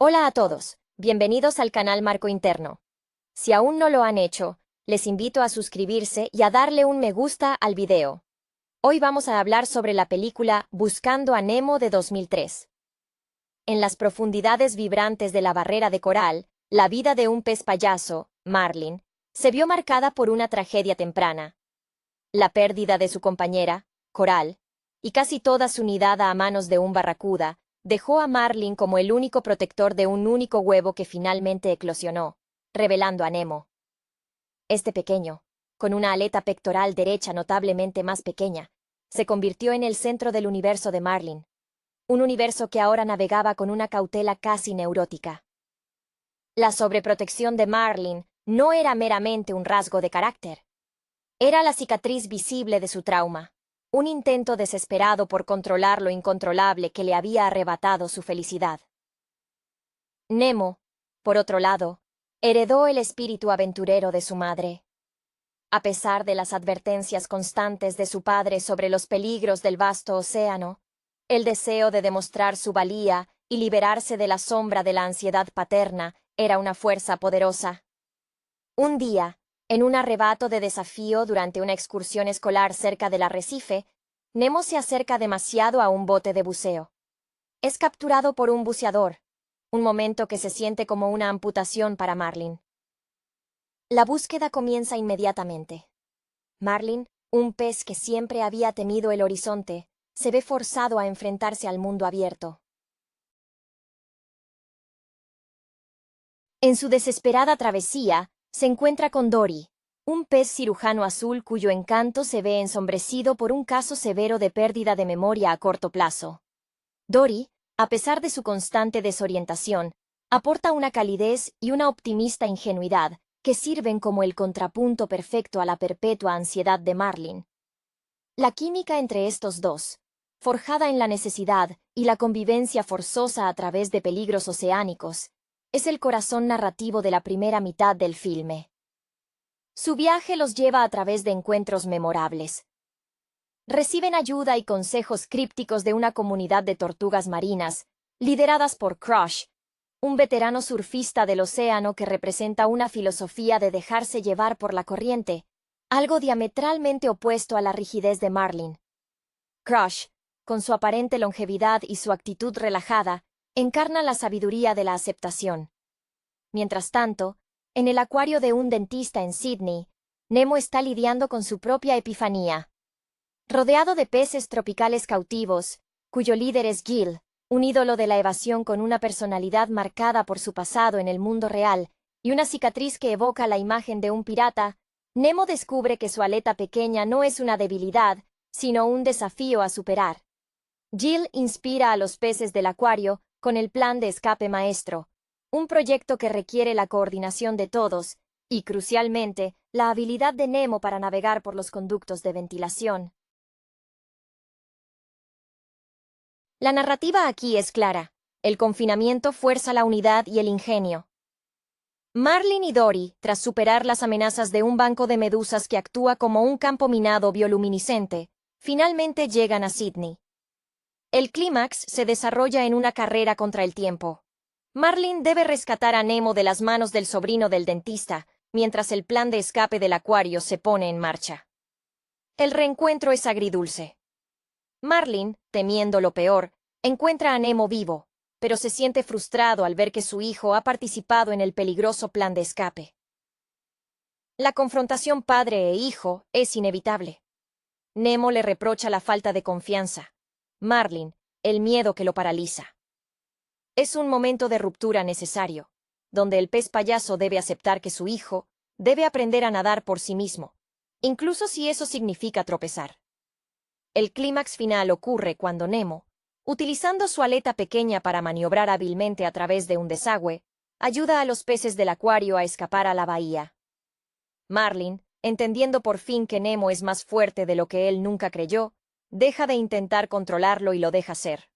Hola a todos, bienvenidos al canal Marco Interno. Si aún no lo han hecho, les invito a suscribirse y a darle un me gusta al video. Hoy vamos a hablar sobre la película Buscando a Nemo de 2003. En las profundidades vibrantes de la barrera de coral, la vida de un pez payaso, Marlin, se vio marcada por una tragedia temprana. La pérdida de su compañera, Coral, y casi toda su nidada a manos de un barracuda, dejó a Marlin como el único protector de un único huevo que finalmente eclosionó, revelando a Nemo. Este pequeño, con una aleta pectoral derecha notablemente más pequeña, se convirtió en el centro del universo de Marlin, un universo que ahora navegaba con una cautela casi neurótica. La sobreprotección de Marlin no era meramente un rasgo de carácter. Era la cicatriz visible de su trauma, un intento desesperado por controlar lo incontrolable que le había arrebatado su felicidad. Nemo, por otro lado, heredó el espíritu aventurero de su madre. A pesar de las advertencias constantes de su padre sobre los peligros del vasto océano, el deseo de demostrar su valía y liberarse de la sombra de la ansiedad paterna era una fuerza poderosa. Un día, en un arrebato de desafío durante una excursión escolar cerca del arrecife, Nemo se acerca demasiado a un bote de buceo. Es capturado por un buceador, un momento que se siente como una amputación para Marlin. La búsqueda comienza inmediatamente. Marlin, un pez que siempre había temido el horizonte, se ve forzado a enfrentarse al mundo abierto. En su desesperada travesía, se encuentra con Dory, un pez cirujano azul cuyo encanto se ve ensombrecido por un caso severo de pérdida de memoria a corto plazo. Dory, a pesar de su constante desorientación, aporta una calidez y una optimista ingenuidad que sirven como el contrapunto perfecto a la perpetua ansiedad de Marlin. La química entre estos dos, forjada en la necesidad y la convivencia forzosa a través de peligros oceánicos, es el corazón narrativo de la primera mitad del filme. Su viaje los lleva a través de encuentros memorables. Reciben ayuda y consejos crípticos de una comunidad de tortugas marinas, lideradas por Crush, un veterano surfista del océano que representa una filosofía de dejarse llevar por la corriente, algo diametralmente opuesto a la rigidez de Marlin. Crush, con su aparente longevidad y su actitud relajada, encarna la sabiduría de la aceptación. Mientras tanto, en el acuario de un dentista en Sydney, Nemo está lidiando con su propia epifanía. Rodeado de peces tropicales cautivos, cuyo líder es Gill, un ídolo de la evasión con una personalidad marcada por su pasado en el mundo real y una cicatriz que evoca la imagen de un pirata, Nemo descubre que su aleta pequeña no es una debilidad, sino un desafío a superar. Gill inspira a los peces del acuario con el plan de escape maestro, un proyecto que requiere la coordinación de todos y, crucialmente, la habilidad de Nemo para navegar por los conductos de ventilación. La narrativa aquí es clara. El confinamiento fuerza la unidad y el ingenio. Marlin y Dory, tras superar las amenazas de un banco de medusas que actúa como un campo minado bioluminiscente, finalmente llegan a Sydney. El clímax se desarrolla en una carrera contra el tiempo. Marlin debe rescatar a Nemo de las manos del sobrino del dentista, mientras el plan de escape del acuario se pone en marcha. El reencuentro es agridulce. Marlin, temiendo lo peor, encuentra a Nemo vivo, pero se siente frustrado al ver que su hijo ha participado en el peligroso plan de escape. La confrontación padre e hijo es inevitable. Nemo le reprocha la falta de confianza. Marlin, el miedo que lo paraliza. Es un momento de ruptura necesario, donde el pez payaso debe aceptar que su hijo debe aprender a nadar por sí mismo, incluso si eso significa tropezar. El clímax final ocurre cuando Nemo, utilizando su aleta pequeña para maniobrar hábilmente a través de un desagüe, ayuda a los peces del acuario a escapar a la bahía. Marlin, entendiendo por fin que Nemo es más fuerte de lo que él nunca creyó, deja de intentar controlarlo y lo deja ser.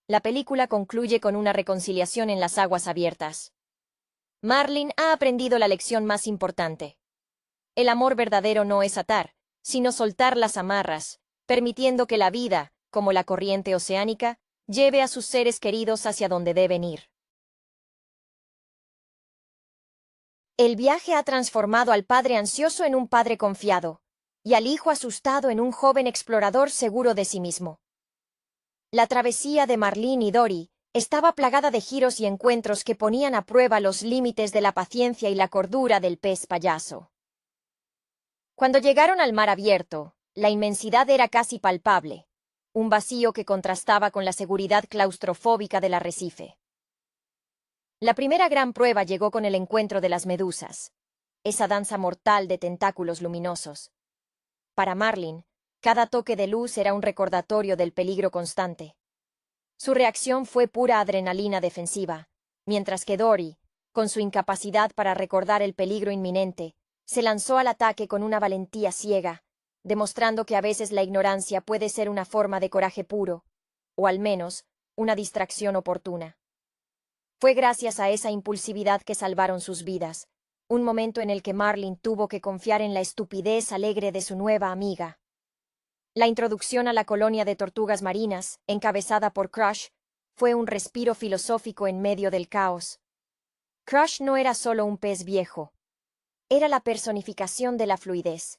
La película concluye con una reconciliación en las aguas abiertas. Marlin ha aprendido la lección más importante. El amor verdadero no es atar, sino soltar las amarras, permitiendo que la vida, como la corriente oceánica, lleve a sus seres queridos hacia donde deben ir. El viaje ha transformado al padre ansioso en un padre confiado, y al hijo asustado en un joven explorador seguro de sí mismo. La travesía de Marlene y Dory estaba plagada de giros y encuentros que ponían a prueba los límites de la paciencia y la cordura del pez payaso. Cuando llegaron al mar abierto, la inmensidad era casi palpable, un vacío que contrastaba con la seguridad claustrofóbica del arrecife. La primera gran prueba llegó con el encuentro de las medusas, esa danza mortal de tentáculos luminosos. Para Marlene, cada toque de luz era un recordatorio del peligro constante. Su reacción fue pura adrenalina defensiva, mientras que Dory, con su incapacidad para recordar el peligro inminente, se lanzó al ataque con una valentía ciega, demostrando que a veces la ignorancia puede ser una forma de coraje puro, o al menos, una distracción oportuna. Fue gracias a esa impulsividad que salvaron sus vidas, un momento en el que Marlene tuvo que confiar en la estupidez alegre de su nueva amiga. La introducción a la colonia de tortugas marinas, encabezada por Crush, fue un respiro filosófico en medio del caos. Crush no era solo un pez viejo. Era la personificación de la fluidez.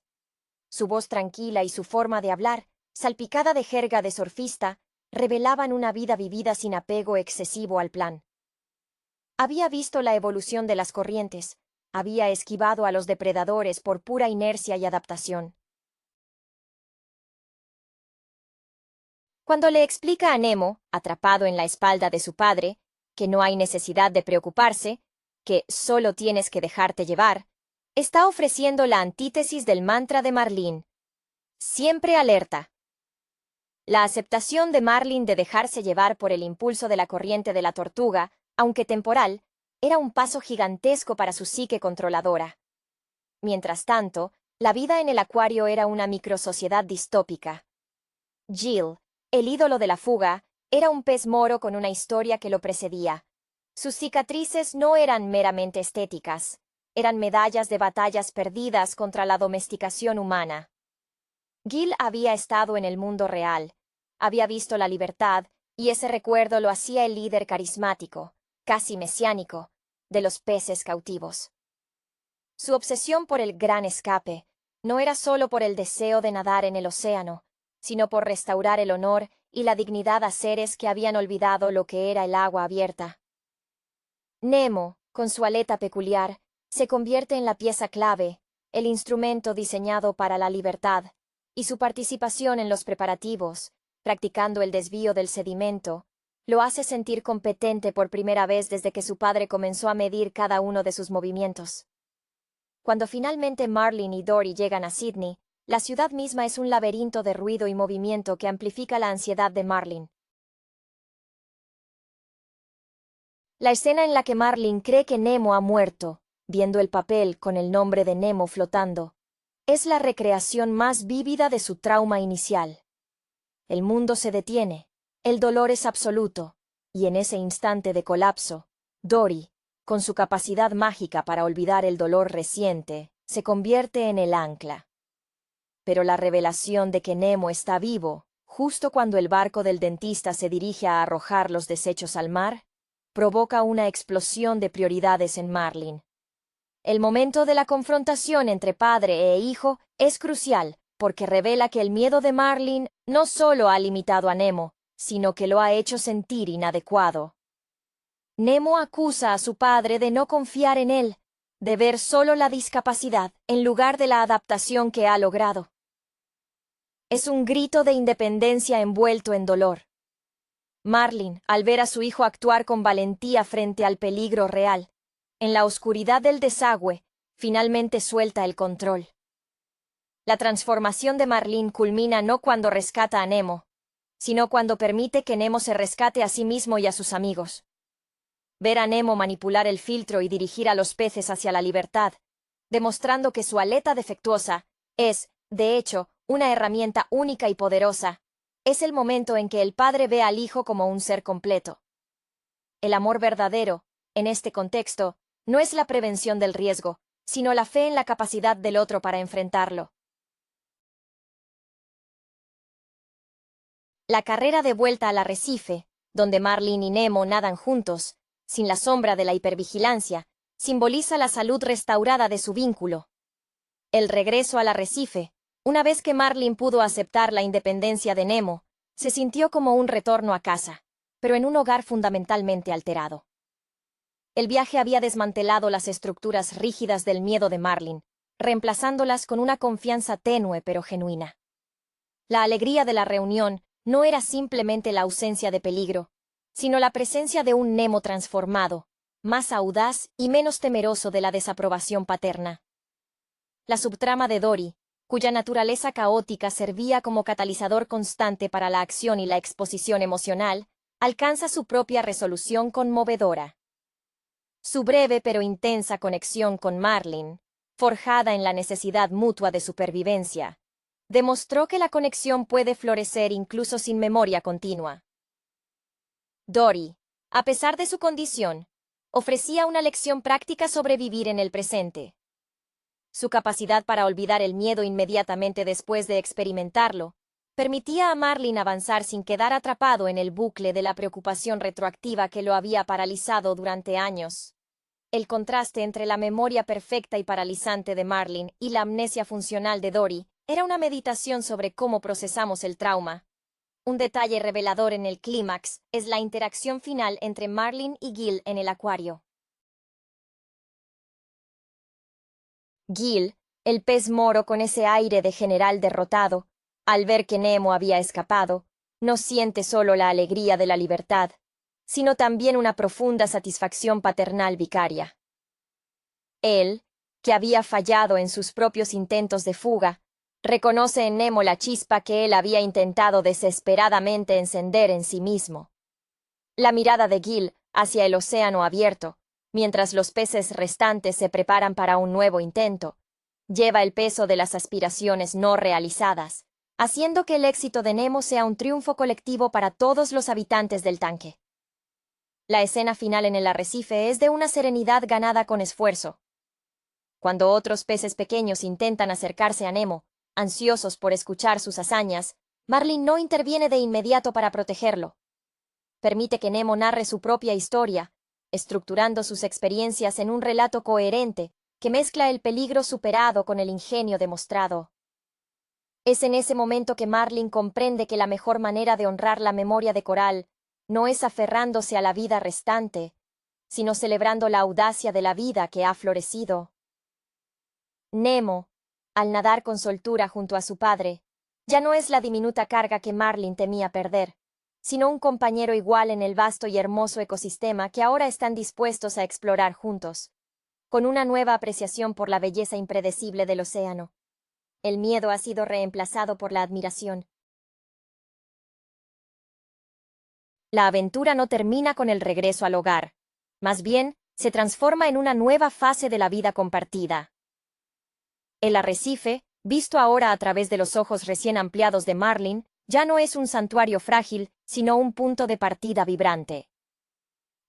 Su voz tranquila y su forma de hablar, salpicada de jerga de surfista, revelaban una vida vivida sin apego excesivo al plan. Había visto la evolución de las corrientes, había esquivado a los depredadores por pura inercia y adaptación. Cuando le explica a Nemo, atrapado en la espalda de su padre, que no hay necesidad de preocuparse, que solo tienes que dejarte llevar, está ofreciendo la antítesis del mantra de Marlene. Siempre alerta. La aceptación de Marlene de dejarse llevar por el impulso de la corriente de la tortuga, aunque temporal, era un paso gigantesco para su psique controladora. Mientras tanto, la vida en el acuario era una microsociedad distópica. Jill, el ídolo de la fuga, era un pez moro con una historia que lo precedía. Sus cicatrices no eran meramente estéticas, eran medallas de batallas perdidas contra la domesticación humana. Gil había estado en el mundo real, había visto la libertad, y ese recuerdo lo hacía el líder carismático, casi mesiánico, de los peces cautivos. Su obsesión por el gran escape no era solo por el deseo de nadar en el océano, sino por restaurar el honor y la dignidad a seres que habían olvidado lo que era el agua abierta. Nemo, con su aleta peculiar, se convierte en la pieza clave, el instrumento diseñado para la libertad, y su participación en los preparativos, practicando el desvío del sedimento, lo hace sentir competente por primera vez desde que su padre comenzó a medir cada uno de sus movimientos. Cuando finalmente Marlene y Dory llegan a Sydney, la ciudad misma es un laberinto de ruido y movimiento que amplifica la ansiedad de Marlene. La escena en la que Marlene cree que Nemo ha muerto, viendo el papel con el nombre de Nemo flotando, es la recreación más vívida de su trauma inicial. El mundo se detiene, el dolor es absoluto, y en ese instante de colapso, Dory, con su capacidad mágica para olvidar el dolor reciente, se convierte en el ancla. Pero la revelación de que Nemo está vivo, justo cuando el barco del dentista se dirige a arrojar los desechos al mar, provoca una explosión de prioridades en Marlene. El momento de la confrontación entre padre e hijo es crucial, porque revela que el miedo de Marlene no solo ha limitado a Nemo, sino que lo ha hecho sentir inadecuado. Nemo acusa a su padre de no confiar en él, de ver solo la discapacidad en lugar de la adaptación que ha logrado. Es un grito de independencia envuelto en dolor. Marlene, al ver a su hijo actuar con valentía frente al peligro real, en la oscuridad del desagüe, finalmente suelta el control. La transformación de Marlene culmina no cuando rescata a Nemo, sino cuando permite que Nemo se rescate a sí mismo y a sus amigos. Ver a Nemo manipular el filtro y dirigir a los peces hacia la libertad, demostrando que su aleta defectuosa es, de hecho, una herramienta única y poderosa, es el momento en que el padre ve al hijo como un ser completo. El amor verdadero, en este contexto, no es la prevención del riesgo, sino la fe en la capacidad del otro para enfrentarlo. La carrera de vuelta al arrecife, donde Marlene y Nemo nadan juntos, sin la sombra de la hipervigilancia, simboliza la salud restaurada de su vínculo. El regreso al arrecife, una vez que Marlin pudo aceptar la independencia de Nemo, se sintió como un retorno a casa, pero en un hogar fundamentalmente alterado. El viaje había desmantelado las estructuras rígidas del miedo de Marlin, reemplazándolas con una confianza tenue pero genuina. La alegría de la reunión no era simplemente la ausencia de peligro, sino la presencia de un Nemo transformado, más audaz y menos temeroso de la desaprobación paterna. La subtrama de Dory, cuya naturaleza caótica servía como catalizador constante para la acción y la exposición emocional, alcanza su propia resolución conmovedora. Su breve pero intensa conexión con Marlin, forjada en la necesidad mutua de supervivencia, demostró que la conexión puede florecer incluso sin memoria continua. Dory, a pesar de su condición, ofrecía una lección práctica sobre vivir en el presente. Su capacidad para olvidar el miedo inmediatamente después de experimentarlo permitía a Marlin avanzar sin quedar atrapado en el bucle de la preocupación retroactiva que lo había paralizado durante años. El contraste entre la memoria perfecta y paralizante de Marlin y la amnesia funcional de Dory era una meditación sobre cómo procesamos el trauma. Un detalle revelador en el clímax es la interacción final entre Marlin y Gil en el acuario. Gil, el pez moro con ese aire de general derrotado, al ver que Nemo había escapado, no siente solo la alegría de la libertad, sino también una profunda satisfacción paternal vicaria. Él, que había fallado en sus propios intentos de fuga, reconoce en Nemo la chispa que él había intentado desesperadamente encender en sí mismo. La mirada de Gil hacia el océano abierto, mientras los peces restantes se preparan para un nuevo intento, lleva el peso de las aspiraciones no realizadas, haciendo que el éxito de Nemo sea un triunfo colectivo para todos los habitantes del tanque. La escena final en el arrecife es de una serenidad ganada con esfuerzo. Cuando otros peces pequeños intentan acercarse a Nemo, ansiosos por escuchar sus hazañas, Marlin no interviene de inmediato para protegerlo. Permite que Nemo narre su propia historia, estructurando sus experiencias en un relato coherente que mezcla el peligro superado con el ingenio demostrado. Es en ese momento que Marlin comprende que la mejor manera de honrar la memoria de Coral no es aferrándose a la vida restante, sino celebrando la audacia de la vida que ha florecido. Nemo, al nadar con soltura junto a su padre, ya no es la diminuta carga que Marlin temía perder, sino un compañero igual en el vasto y hermoso ecosistema que ahora están dispuestos a explorar juntos, con una nueva apreciación por la belleza impredecible del océano. El miedo ha sido reemplazado por la admiración. La aventura no termina con el regreso al hogar, más bien, se transforma en una nueva fase de la vida compartida. El arrecife, visto ahora a través de los ojos recién ampliados de Marlin, ya no es un santuario frágil, sino un punto de partida vibrante.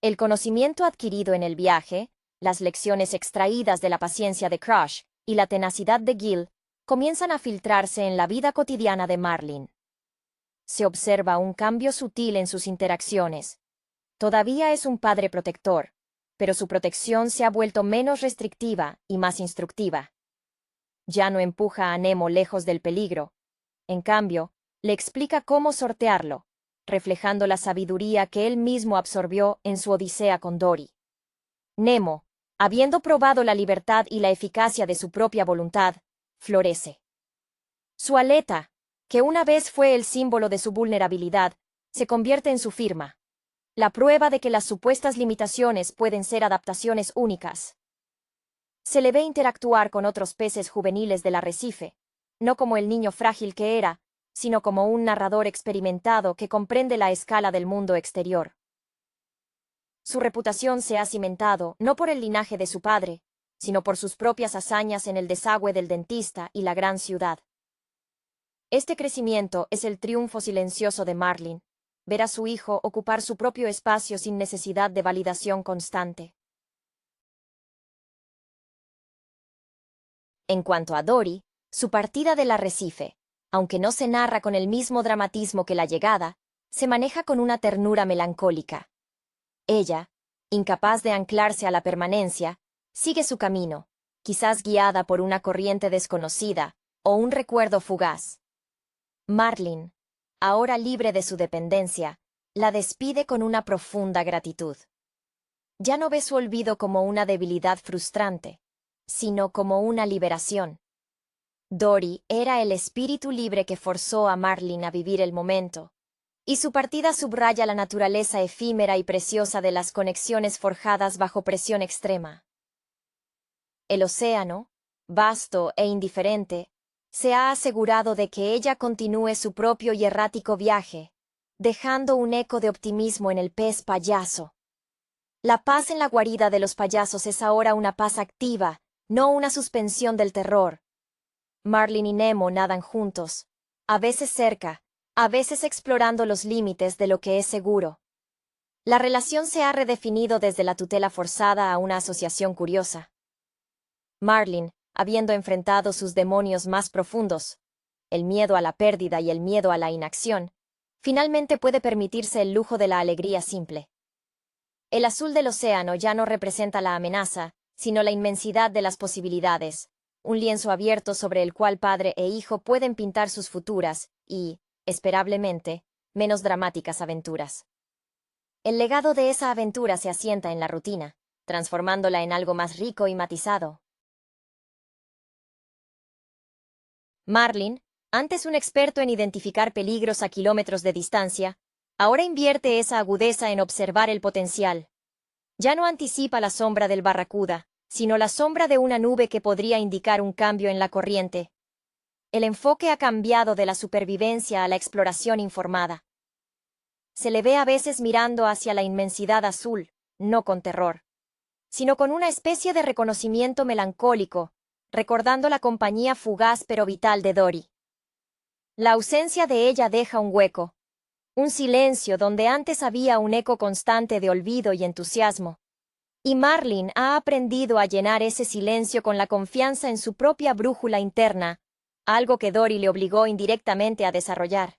El conocimiento adquirido en el viaje, las lecciones extraídas de la paciencia de Crush y la tenacidad de Gil comienzan a filtrarse en la vida cotidiana de Marlin. Se observa un cambio sutil en sus interacciones. Todavía es un padre protector, pero su protección se ha vuelto menos restrictiva y más instructiva. Ya no empuja a Nemo lejos del peligro. En cambio, le explica cómo sortearlo, reflejando la sabiduría que él mismo absorbió en su odisea con Dory. Nemo, habiendo probado la libertad y la eficacia de su propia voluntad, florece. Su aleta, que una vez fue el símbolo de su vulnerabilidad, se convierte en su firma, la prueba de que las supuestas limitaciones pueden ser adaptaciones únicas. Se le ve interactuar con otros peces juveniles del arrecife, no como el niño frágil que era, sino como un narrador experimentado que comprende la escala del mundo exterior. Su reputación se ha cimentado no por el linaje de su padre, sino por sus propias hazañas en el desagüe del dentista y la gran ciudad. Este crecimiento es el triunfo silencioso de Marlin, ver a su hijo ocupar su propio espacio sin necesidad de validación constante. En cuanto a Dory, su partida del arrecife, aunque no se narra con el mismo dramatismo que la llegada, se maneja con una ternura melancólica. Ella, incapaz de anclarse a la permanencia, Sigue su camino, quizás guiada por una corriente desconocida o un recuerdo fugaz. Marlin, ahora libre de su dependencia, la despide con una profunda gratitud. Ya no ve su olvido como una debilidad frustrante, sino como una liberación. Dory era el espíritu libre que forzó a Marlin a vivir el momento, y su partida subraya la naturaleza efímera y preciosa de las conexiones forjadas bajo presión extrema. El océano, vasto e indiferente, se ha asegurado de que ella continúe su propio y errático viaje, dejando un eco de optimismo en el pez payaso. La paz en la guarida de los payasos es ahora una paz activa, no una suspensión del terror. Marlin y Nemo nadan juntos, a veces cerca, a veces explorando los límites de lo que es seguro. La relación se ha redefinido desde la tutela forzada a una asociación curiosa. Marlin, habiendo enfrentado sus demonios más profundos, el miedo a la pérdida y el miedo a la inacción, finalmente puede permitirse el lujo de la alegría simple. El azul del océano ya no representa la amenaza, sino la inmensidad de las posibilidades, un lienzo abierto sobre el cual padre e hijo pueden pintar sus futuras y, esperablemente, menos dramáticas aventuras. El legado de esa aventura se asienta en la rutina, transformándola en algo más rico y matizado. Marlin, antes un experto en identificar peligros a kilómetros de distancia, ahora invierte esa agudeza en observar el potencial. Ya no anticipa la sombra del barracuda, sino la sombra de una nube que podría indicar un cambio en la corriente. El enfoque ha cambiado de la supervivencia a la exploración informada. Se le ve a veces mirando hacia la inmensidad azul, no con terror, sino con una especie de reconocimiento melancólico, recordando la compañía fugaz pero vital de Dory. La ausencia de ella deja un hueco, un silencio donde antes había un eco constante de olvido y entusiasmo. Y Marlin ha aprendido a llenar ese silencio con la confianza en su propia brújula interna, algo que Dory le obligó indirectamente a desarrollar.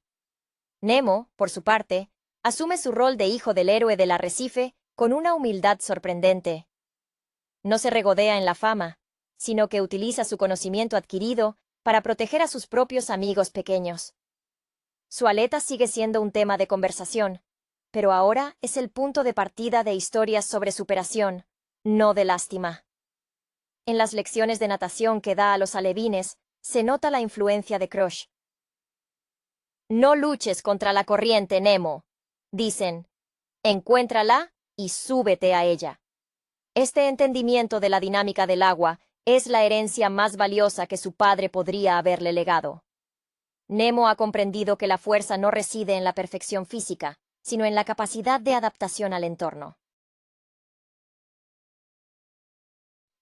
Nemo, por su parte, asume su rol de hijo del héroe del arrecife con una humildad sorprendente. No se regodea en la fama, sino que utiliza su conocimiento adquirido para proteger a sus propios amigos pequeños. Su aleta sigue siendo un tema de conversación, pero ahora es el punto de partida de historias sobre superación, no de lástima. En las lecciones de natación que da a los alevines, se nota la influencia de Crush. No luches contra la corriente, Nemo, dicen. Encuéntrala y súbete a ella. Este entendimiento de la dinámica del agua es la herencia más valiosa que su padre podría haberle legado. Nemo ha comprendido que la fuerza no reside en la perfección física, sino en la capacidad de adaptación al entorno.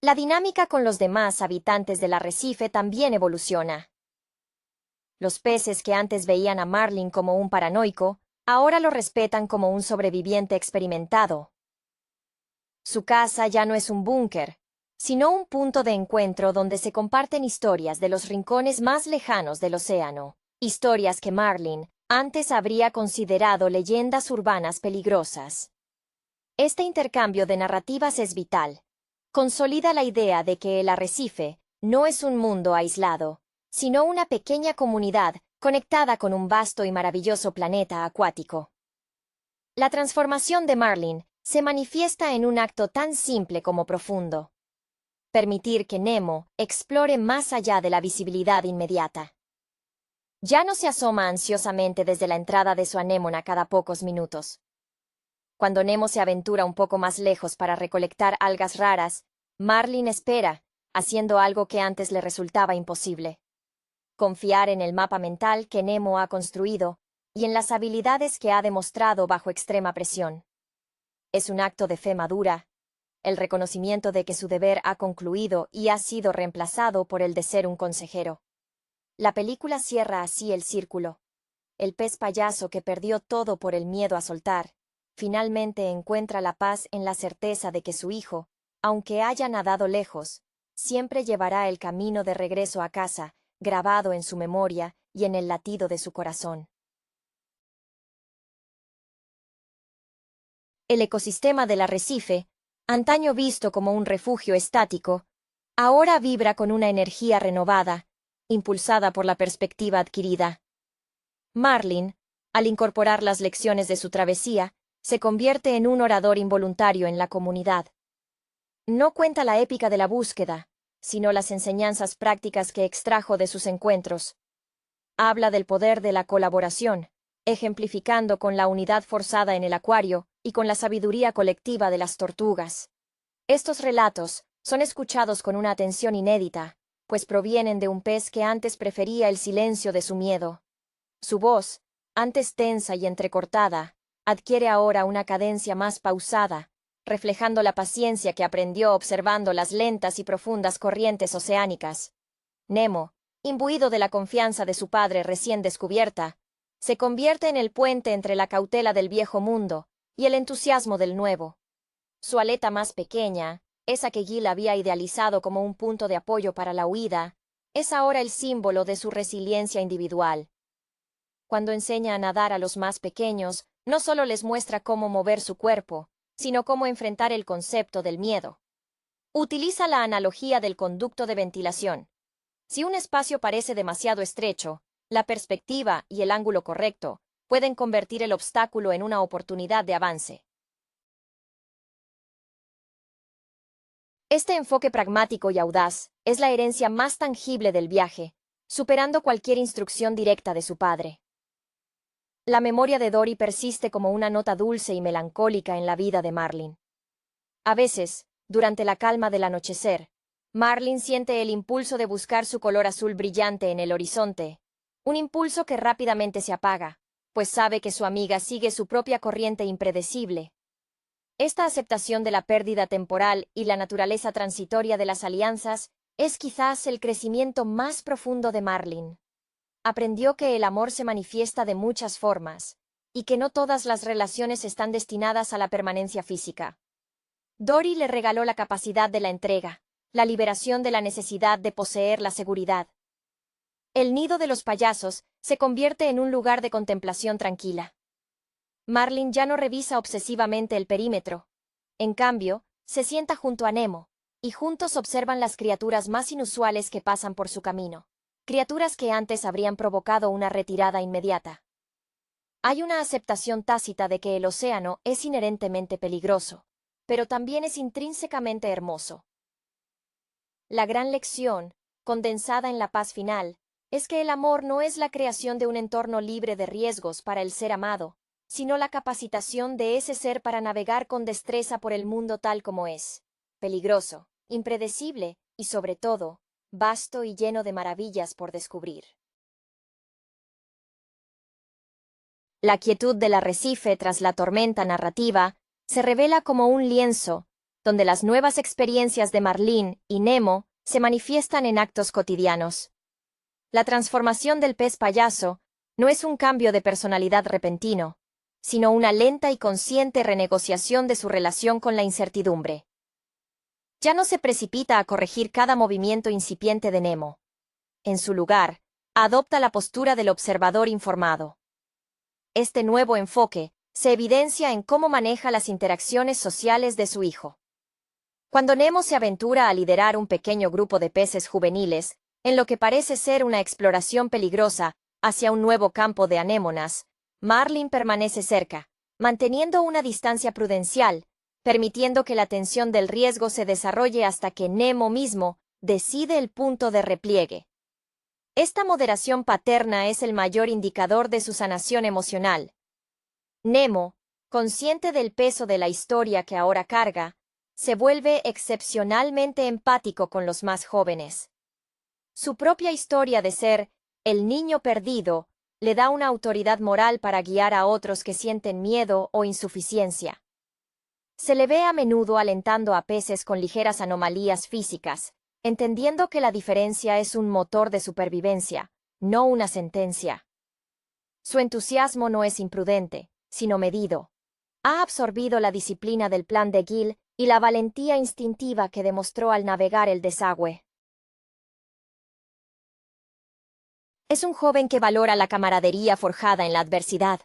La dinámica con los demás habitantes del arrecife también evoluciona. Los peces que antes veían a Marlin como un paranoico, ahora lo respetan como un sobreviviente experimentado. Su casa ya no es un búnker, sino un punto de encuentro donde se comparten historias de los rincones más lejanos del océano, historias que Marlin antes habría considerado leyendas urbanas peligrosas. Este intercambio de narrativas es vital. Consolida la idea de que el arrecife no es un mundo aislado, sino una pequeña comunidad conectada con un vasto y maravilloso planeta acuático. La transformación de Marlin se manifiesta en un acto tan simple como profundo: permitir que Nemo explore más allá de la visibilidad inmediata. Ya no se asoma ansiosamente desde la entrada de su anémona cada pocos minutos. Cuando Nemo se aventura un poco más lejos para recolectar algas raras, Marlin espera, haciendo algo que antes le resultaba imposible: confiar en el mapa mental que Nemo ha construido y en las habilidades que ha demostrado bajo extrema presión. Es un acto de fe madura, el reconocimiento de que su deber ha concluido y ha sido reemplazado por el de ser un consejero. La película cierra así el círculo. El pez payaso que perdió todo por el miedo a soltar, finalmente encuentra la paz en la certeza de que su hijo, aunque haya nadado lejos, siempre llevará el camino de regreso a casa, grabado en su memoria y en el latido de su corazón. El ecosistema del arrecife Antaño visto como un refugio estático, ahora vibra con una energía renovada, impulsada por la perspectiva adquirida. Marlin, al incorporar las lecciones de su travesía, se convierte en un orador involuntario en la comunidad. No cuenta la épica de la búsqueda, sino las enseñanzas prácticas que extrajo de sus encuentros. Habla del poder de la colaboración, ejemplificando con la unidad forzada en el acuario y con la sabiduría colectiva de las tortugas. Estos relatos son escuchados con una atención inédita, pues provienen de un pez que antes prefería el silencio de su miedo. Su voz, antes tensa y entrecortada, adquiere ahora una cadencia más pausada, reflejando la paciencia que aprendió observando las lentas y profundas corrientes oceánicas. Nemo, imbuido de la confianza de su padre recién descubierta, se convierte en el puente entre la cautela del viejo mundo y el entusiasmo del nuevo. Su aleta más pequeña, esa que Gill había idealizado como un punto de apoyo para la huida, es ahora el símbolo de su resiliencia individual. Cuando enseña a nadar a los más pequeños, no solo les muestra cómo mover su cuerpo, sino cómo enfrentar el concepto del miedo. Utiliza la analogía del conducto de ventilación. Si un espacio parece demasiado estrecho, la perspectiva y el ángulo correcto pueden convertir el obstáculo en una oportunidad de avance. Este enfoque pragmático y audaz es la herencia más tangible del viaje, superando cualquier instrucción directa de su padre. La memoria de Dory persiste como una nota dulce y melancólica en la vida de Marlin. A veces, durante la calma del anochecer, Marlin siente el impulso de buscar su color azul brillante en el horizonte, un impulso que rápidamente se apaga, pues sabe que su amiga sigue su propia corriente impredecible. Esta aceptación de la pérdida temporal y la naturaleza transitoria de las alianzas es quizás el crecimiento más profundo de Marlin. Aprendió que el amor se manifiesta de muchas formas, y que no todas las relaciones están destinadas a la permanencia física. Dory le regaló la capacidad de la entrega, la liberación de la necesidad de poseer la seguridad. El nido de los payasos se convierte en un lugar de contemplación tranquila. Marlin ya no revisa obsesivamente el perímetro. En cambio, se sienta junto a Nemo, y juntos observan las criaturas más inusuales que pasan por su camino. Criaturas que antes habrían provocado una retirada inmediata. Hay una aceptación tácita de que el océano es inherentemente peligroso, pero también es intrínsecamente hermoso. La gran lección, condensada en la paz final, es que el amor no es la creación de un entorno libre de riesgos para el ser amado, sino la capacitación de ese ser para navegar con destreza por el mundo tal como es, peligroso, impredecible y, sobre todo, vasto y lleno de maravillas por descubrir. La quietud del arrecife tras la tormenta narrativa se revela como un lienzo, donde las nuevas experiencias de Marlin y Nemo se manifiestan en actos cotidianos. La transformación del pez payaso no es un cambio de personalidad repentino, sino una lenta y consciente renegociación de su relación con la incertidumbre. Ya no se precipita a corregir cada movimiento incipiente de Nemo. En su lugar, adopta la postura del observador informado. Este nuevo enfoque se evidencia en cómo maneja las interacciones sociales de su hijo. Cuando Nemo se aventura a liderar un pequeño grupo de peces juveniles, en lo que parece ser una exploración peligrosa hacia un nuevo campo de anémonas, Marlin permanece cerca, manteniendo una distancia prudencial, permitiendo que la tensión del riesgo se desarrolle hasta que Nemo mismo decide el punto de repliegue. Esta moderación paterna es el mayor indicador de su sanación emocional. Nemo, consciente del peso de la historia que ahora carga, se vuelve excepcionalmente empático con los más jóvenes. Su propia historia de ser el niño perdido le da una autoridad moral para guiar a otros que sienten miedo o insuficiencia. Se le ve a menudo alentando a peces con ligeras anomalías físicas, entendiendo que la diferencia es un motor de supervivencia, no una sentencia. Su entusiasmo no es imprudente, sino medido. Ha absorbido la disciplina del plan de Gill y la valentía instintiva que demostró al navegar el desagüe. Es un joven que valora la camaradería forjada en la adversidad.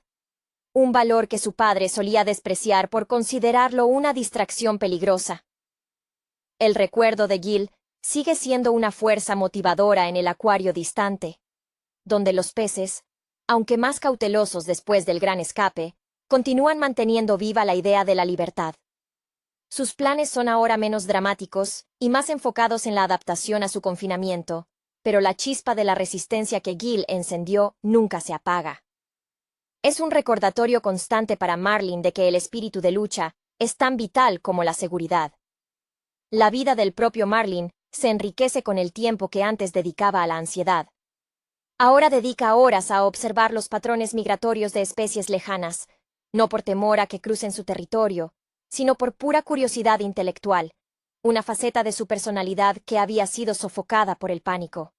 un valor que su padre solía despreciar por considerarlo una distracción peligrosa. El recuerdo de Gil sigue siendo una fuerza motivadora en el acuario distante, donde los peces, aunque más cautelosos después del gran escape, continúan manteniendo viva la idea de la libertad. Sus planes son ahora menos dramáticos y más enfocados en la adaptación a su confinamiento, pero la chispa de la resistencia que Gil encendió nunca se apaga. Es un recordatorio constante para Marlin de que el espíritu de lucha es tan vital como la seguridad. La vida del propio Marlin se enriquece con el tiempo que antes dedicaba a la ansiedad. Ahora dedica horas a observar los patrones migratorios de especies lejanas, no por temor a que crucen su territorio, sino por pura curiosidad intelectual, una faceta de su personalidad que había sido sofocada por el pánico.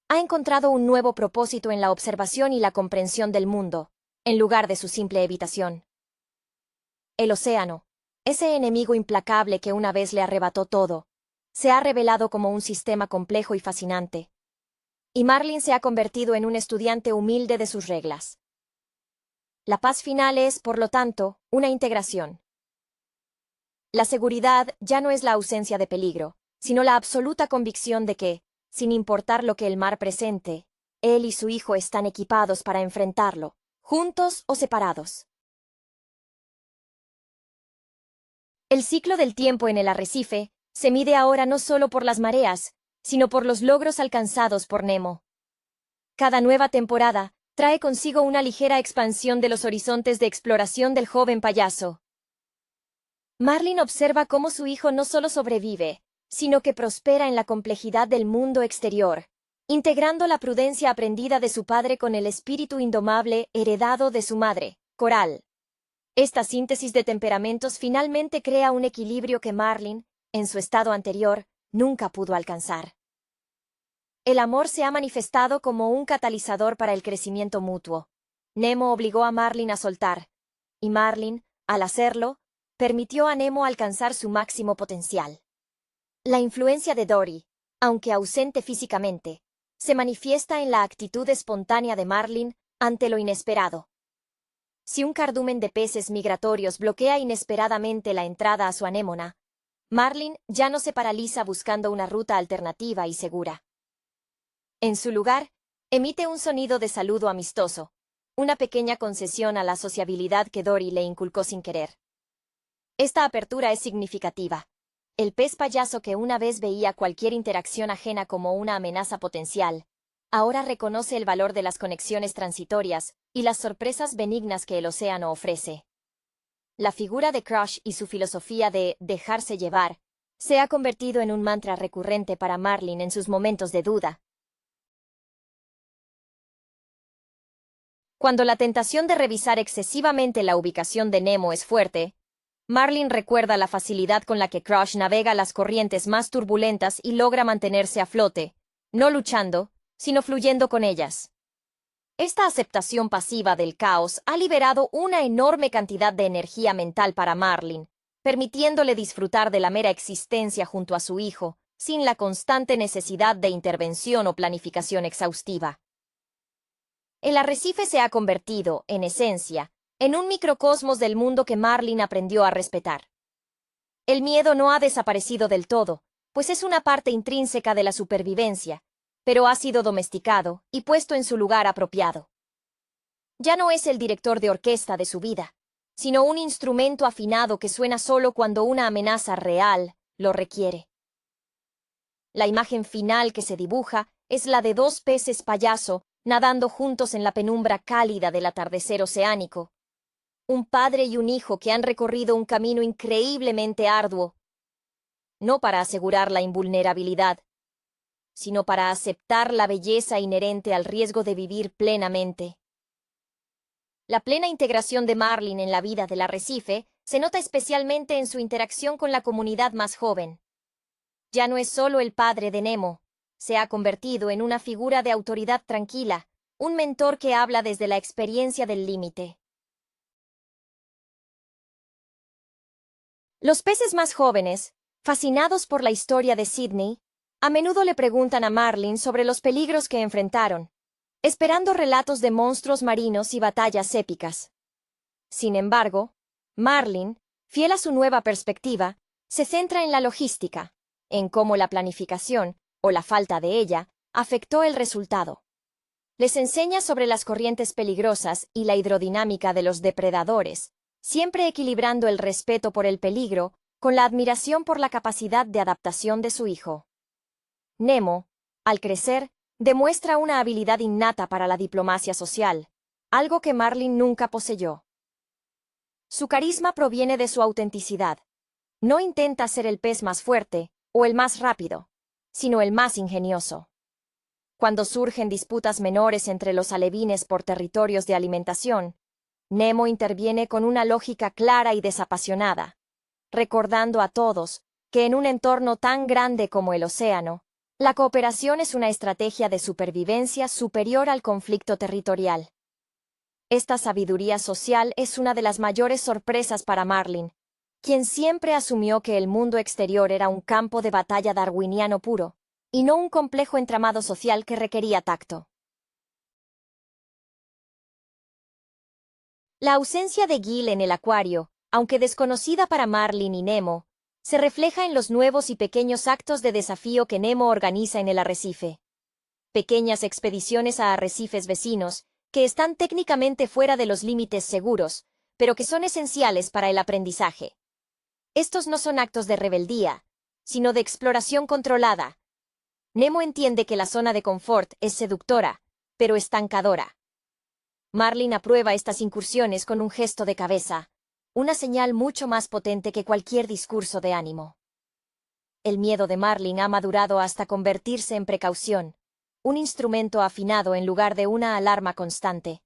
Ha encontrado un nuevo propósito en la observación y la comprensión del mundo, en lugar de su simple evitación. El océano, ese enemigo implacable que una vez le arrebató todo, se ha revelado como un sistema complejo y fascinante, y Marlin se ha convertido en un estudiante humilde de sus reglas. La paz final es, por lo tanto, una integración. La seguridad ya no es la ausencia de peligro, sino la absoluta convicción de que, sin importar lo que el mar presente, él y su hijo están equipados para enfrentarlo, juntos o separados. El ciclo del tiempo en el arrecife se mide ahora no solo por las mareas, sino por los logros alcanzados por Nemo. Cada nueva temporada trae consigo una ligera expansión de los horizontes de exploración del joven payaso. Marlin observa cómo su hijo no solo sobrevive, sino que prospera en la complejidad del mundo exterior, integrando la prudencia aprendida de su padre con el espíritu indomable heredado de su madre, Coral. Esta síntesis de temperamentos finalmente crea un equilibrio que Marlin, en su estado anterior, nunca pudo alcanzar. El amor se ha manifestado como un catalizador para el crecimiento mutuo. Nemo obligó a Marlin a soltar, y Marlin, al hacerlo, permitió a Nemo alcanzar su máximo potencial. La influencia de Dory, aunque ausente físicamente, se manifiesta en la actitud espontánea de Marlin ante lo inesperado. Si un cardumen de peces migratorios bloquea inesperadamente la entrada a su anémona, Marlin ya no se paraliza buscando una ruta alternativa y segura. En su lugar, emite un sonido de saludo amistoso, una pequeña concesión a la sociabilidad que Dory le inculcó sin querer. Esta apertura es significativa. El pez payaso que una vez veía cualquier interacción ajena como una amenaza potencial, ahora reconoce el valor de las conexiones transitorias y las sorpresas benignas que el océano ofrece. La figura de Crush y su filosofía de dejarse llevar se ha convertido en un mantra recurrente para Marlin en sus momentos de duda. Cuando la tentación de revisar excesivamente la ubicación de Nemo es fuerte, Marlin recuerda la facilidad con la que Crush navega las corrientes más turbulentas y logra mantenerse a flote, no luchando, sino fluyendo con ellas. Esta aceptación pasiva del caos ha liberado una enorme cantidad de energía mental para Marlin, permitiéndole disfrutar de la mera existencia junto a su hijo, sin la constante necesidad de intervención o planificación exhaustiva. El arrecife se ha convertido, en esencia, en un microcosmos del mundo que Marlin aprendió a respetar. El miedo no ha desaparecido del todo, pues es una parte intrínseca de la supervivencia, pero ha sido domesticado y puesto en su lugar apropiado. Ya no es el director de orquesta de su vida, sino un instrumento afinado que suena solo cuando una amenaza real lo requiere. La imagen final que se dibuja es la de dos peces payaso nadando juntos en la penumbra cálida del atardecer oceánico. Un padre y un hijo que han recorrido un camino increíblemente arduo, no para asegurar la invulnerabilidad, sino para aceptar la belleza inherente al riesgo de vivir plenamente. La plena integración de Marlin en la vida del arrecife se nota especialmente en su interacción con la comunidad más joven. Ya no es solo el padre de Nemo, se ha convertido en una figura de autoridad tranquila, un mentor que habla desde la experiencia del límite. Los peces más jóvenes, fascinados por la historia de Sydney, a menudo le preguntan a Marlin sobre los peligros que enfrentaron, esperando relatos de monstruos marinos y batallas épicas. Sin embargo, Marlin, fiel a su nueva perspectiva, se centra en la logística, en cómo la planificación, o la falta de ella, afectó el resultado. Les enseña sobre las corrientes peligrosas y la hidrodinámica de los depredadores, siempre equilibrando el respeto por el peligro con la admiración por la capacidad de adaptación de su hijo. Nemo, al crecer, demuestra una habilidad innata para la diplomacia social, algo que Marlin nunca poseyó. Su carisma proviene de su autenticidad. No intenta ser el pez más fuerte o el más rápido, sino el más ingenioso. Cuando surgen disputas menores entre los alevines por territorios de alimentación, Nemo interviene con una lógica clara y desapasionada, recordando a todos que en un entorno tan grande como el océano, la cooperación es una estrategia de supervivencia superior al conflicto territorial. Esta sabiduría social es una de las mayores sorpresas para Marlin, quien siempre asumió que el mundo exterior era un campo de batalla darwiniano puro, y no un complejo entramado social que requería tacto. La ausencia de Gil en el acuario, aunque desconocida para Marlin y Nemo, se refleja en los nuevos y pequeños actos de desafío que Nemo organiza en el arrecife. Pequeñas expediciones a arrecifes vecinos, que están técnicamente fuera de los límites seguros, pero que son esenciales para el aprendizaje. Estos no son actos de rebeldía, sino de exploración controlada. Nemo entiende que la zona de confort es seductora, pero estancadora. Marlin aprueba estas incursiones con un gesto de cabeza, una señal mucho más potente que cualquier discurso de ánimo. El miedo de Marlin ha madurado hasta convertirse en precaución, un instrumento afinado en lugar de una alarma constante.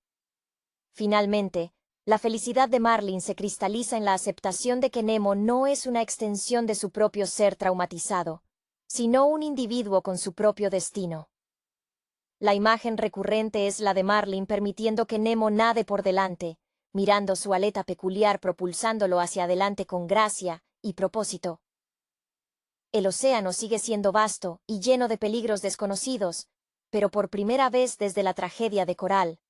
Finalmente, la felicidad de Marlin se cristaliza en la aceptación de que Nemo no es una extensión de su propio ser traumatizado, sino un individuo con su propio destino. La imagen recurrente es la de Marlin permitiendo que Nemo nade por delante, mirando su aleta peculiar propulsándolo hacia adelante con gracia y propósito. El océano sigue siendo vasto y lleno de peligros desconocidos, pero por primera vez desde la tragedia de Coral,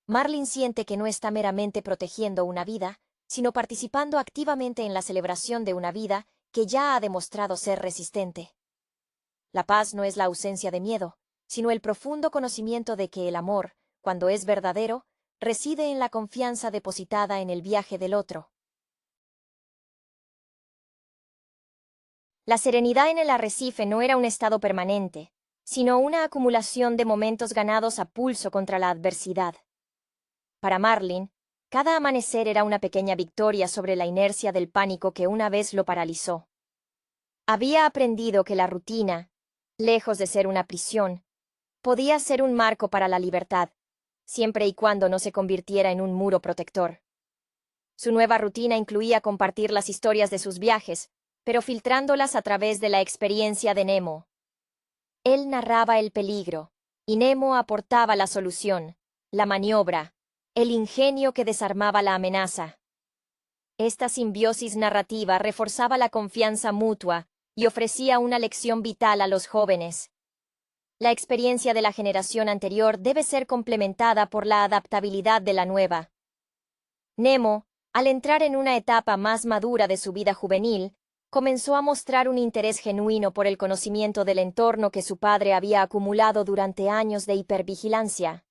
Marlin siente que no está meramente protegiendo una vida, sino participando activamente en la celebración de una vida que ya ha demostrado ser resistente. La paz no es la ausencia de miedo, sino el profundo conocimiento de que el amor, cuando es verdadero, reside en la confianza depositada en el viaje del otro. La serenidad en el arrecife no era un estado permanente, sino una acumulación de momentos ganados a pulso contra la adversidad. Para Marlin, cada amanecer era una pequeña victoria sobre la inercia del pánico que una vez lo paralizó. Había aprendido que la rutina, lejos de ser una prisión, podía ser un marco para la libertad, siempre y cuando no se convirtiera en un muro protector. Su nueva rutina incluía compartir las historias de sus viajes, pero filtrándolas a través de la experiencia de Nemo. Él narraba el peligro, y Nemo aportaba la solución, la maniobra, el ingenio que desarmaba la amenaza. Esta simbiosis narrativa reforzaba la confianza mutua y ofrecía una lección vital a los jóvenes. La experiencia de la generación anterior debe ser complementada por la adaptabilidad de la nueva. Nemo, al entrar en una etapa más madura de su vida juvenil, comenzó a mostrar un interés genuino por el conocimiento del entorno que su padre había acumulado durante años de hipervigilancia.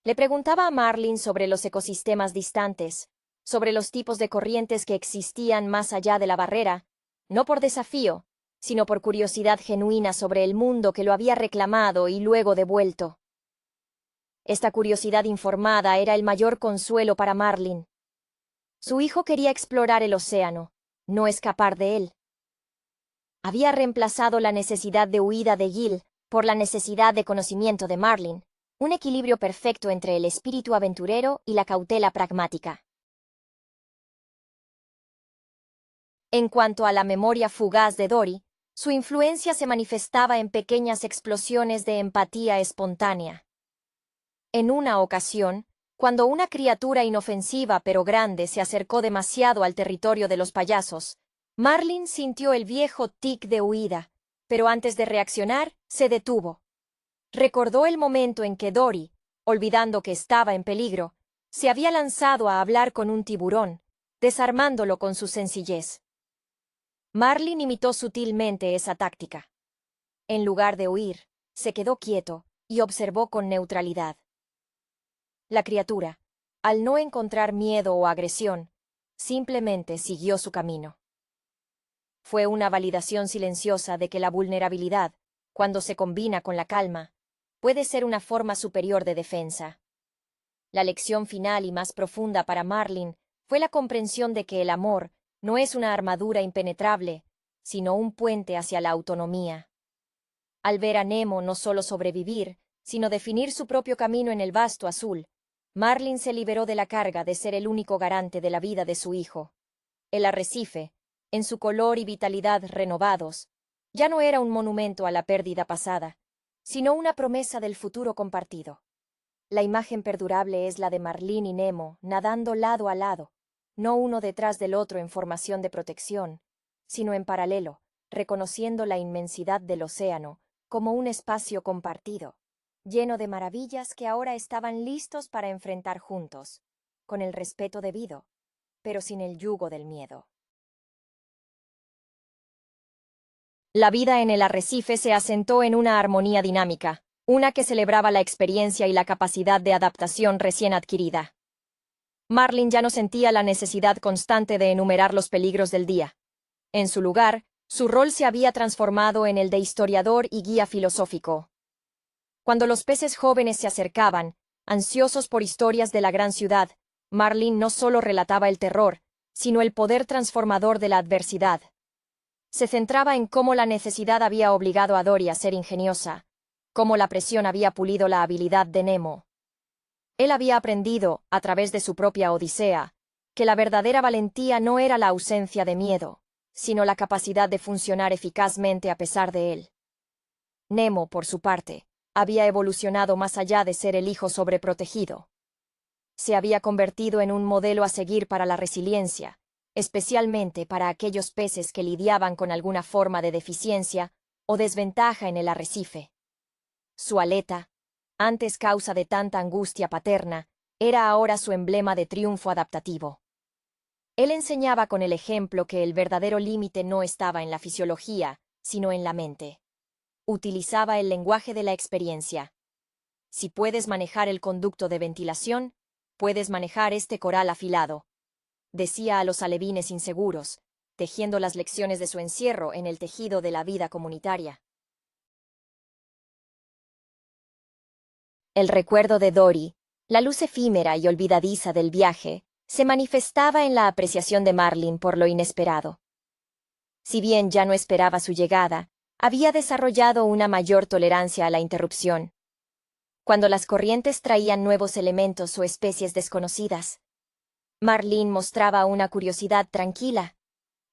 Le preguntaba a Marlin sobre los ecosistemas distantes, sobre los tipos de corrientes que existían más allá de la barrera, no por desafío, sino por curiosidad genuina sobre el mundo que lo había reclamado y luego devuelto. Esta curiosidad informada era el mayor consuelo para Marlin. Su hijo quería explorar el océano, no escapar de él. Había reemplazado la necesidad de huida de Gil por la necesidad de conocimiento de Marlin, un equilibrio perfecto entre el espíritu aventurero y la cautela pragmática. En cuanto a la memoria fugaz de Dory, su influencia se manifestaba en pequeñas explosiones de empatía espontánea. En una ocasión, cuando una criatura inofensiva pero grande se acercó demasiado al territorio de los payasos, Marlin sintió el viejo tic de huida, pero antes de reaccionar, se detuvo. Recordó el momento en que Dory, olvidando que estaba en peligro, Se había lanzado a hablar con un tiburón, desarmándolo con su sencillez. Marlin imitó sutilmente esa táctica. En lugar de huir, se quedó quieto y observó con neutralidad. La criatura, al no encontrar miedo o agresión, simplemente siguió su camino. Fue una validación silenciosa de que la vulnerabilidad, cuando se combina con la calma, puede ser una forma superior de defensa. La lección final y más profunda para Marlin fue la comprensión de que el amor no es una armadura impenetrable, sino un puente hacia la autonomía. Al ver a Nemo no solo sobrevivir, sino definir su propio camino en el vasto azul, Marlin se liberó de la carga de ser el único garante de la vida de su hijo. El arrecife, en su color y vitalidad renovados, ya no era un monumento a la pérdida pasada, sino una promesa del futuro compartido. La imagen perdurable es la de Marlin y Nemo nadando lado a lado, no uno detrás del otro en formación de protección, sino en paralelo, reconociendo la inmensidad del océano como un espacio compartido, lleno de maravillas que ahora estaban listos para enfrentar juntos, con el respeto debido, pero sin el yugo del miedo. La vida en el arrecife se asentó en una armonía dinámica, una que celebraba la experiencia y la capacidad de adaptación recién adquirida. Marlin ya no sentía la necesidad constante de enumerar los peligros del día. En su lugar, su rol se había transformado en el de historiador y guía filosófico. Cuando los peces jóvenes se acercaban, ansiosos por historias de la gran ciudad, Marlin no solo relataba el terror, sino el poder transformador de la adversidad. Se centraba en cómo la necesidad había obligado a Dory a ser ingeniosa, cómo la presión había pulido la habilidad de Nemo. Él había aprendido, a través de su propia Odisea, que la verdadera valentía no era la ausencia de miedo, sino la capacidad de funcionar eficazmente a pesar de él. Nemo, por su parte, había evolucionado más allá de ser el hijo sobreprotegido. Se había convertido en un modelo a seguir para la resiliencia, especialmente para aquellos peces que lidiaban con alguna forma de deficiencia o desventaja en el arrecife. Su aleta, antes causa de tanta angustia paterna, era ahora su emblema de triunfo adaptativo. Él enseñaba con el ejemplo que el verdadero límite no estaba en la fisiología, sino en la mente. Utilizaba el lenguaje de la experiencia. Si puedes manejar el conducto de ventilación, puedes manejar este coral afilado, decía a los alevines inseguros, tejiendo las lecciones de su encierro en el tejido de la vida comunitaria. El recuerdo de Dory, la luz efímera y olvidadiza del viaje, se manifestaba en la apreciación de Marlin por lo inesperado. Si bien ya no esperaba su llegada, había desarrollado una mayor tolerancia a la interrupción. Cuando las corrientes traían nuevos elementos o especies desconocidas, Marlin mostraba una curiosidad tranquila,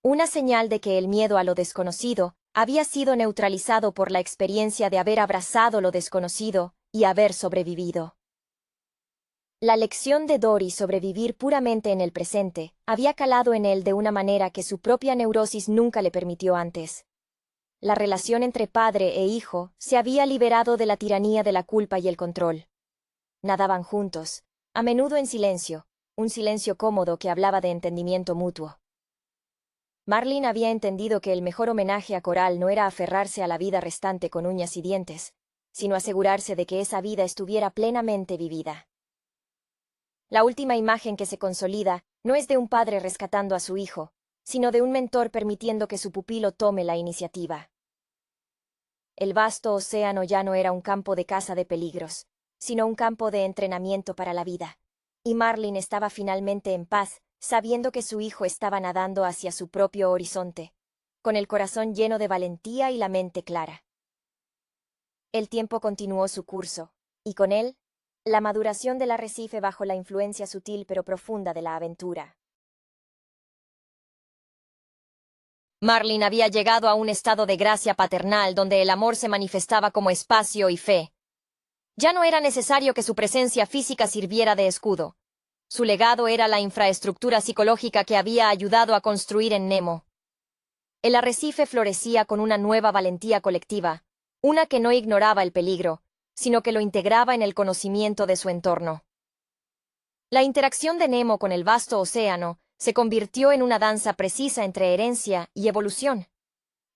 una señal de que el miedo a lo desconocido había sido neutralizado por la experiencia de haber abrazado lo desconocido y haber sobrevivido. La lección de Dory sobre vivir puramente en el presente había calado en él de una manera que su propia neurosis nunca le permitió antes. La relación entre padre e hijo se había liberado de la tiranía de la culpa y el control. Nadaban juntos, a menudo en silencio, un silencio cómodo que hablaba de entendimiento mutuo. Marlin había entendido que el mejor homenaje a Coral no era aferrarse a la vida restante con uñas y dientes, sino asegurarse de que esa vida estuviera plenamente vivida. La última imagen que se consolida no es de un padre rescatando a su hijo, sino de un mentor permitiendo que su pupilo tome la iniciativa. El vasto océano ya no era un campo de caza de peligros, sino un campo de entrenamiento para la vida, y Marlin estaba finalmente en paz, sabiendo que su hijo estaba nadando hacia su propio horizonte, con el corazón lleno de valentía y la mente clara. El tiempo continuó su curso, y con él, la maduración del arrecife bajo la influencia sutil pero profunda de la aventura. Marlin había llegado a un estado de gracia paternal donde el amor se manifestaba como espacio y fe. Ya no era necesario que su presencia física sirviera de escudo. Su legado era la infraestructura psicológica que había ayudado a construir en Nemo. El arrecife florecía con una nueva valentía colectiva, una que no ignoraba el peligro, sino que lo integraba en el conocimiento de su entorno. La interacción de Nemo con el vasto océano se convirtió en una danza precisa entre herencia y evolución.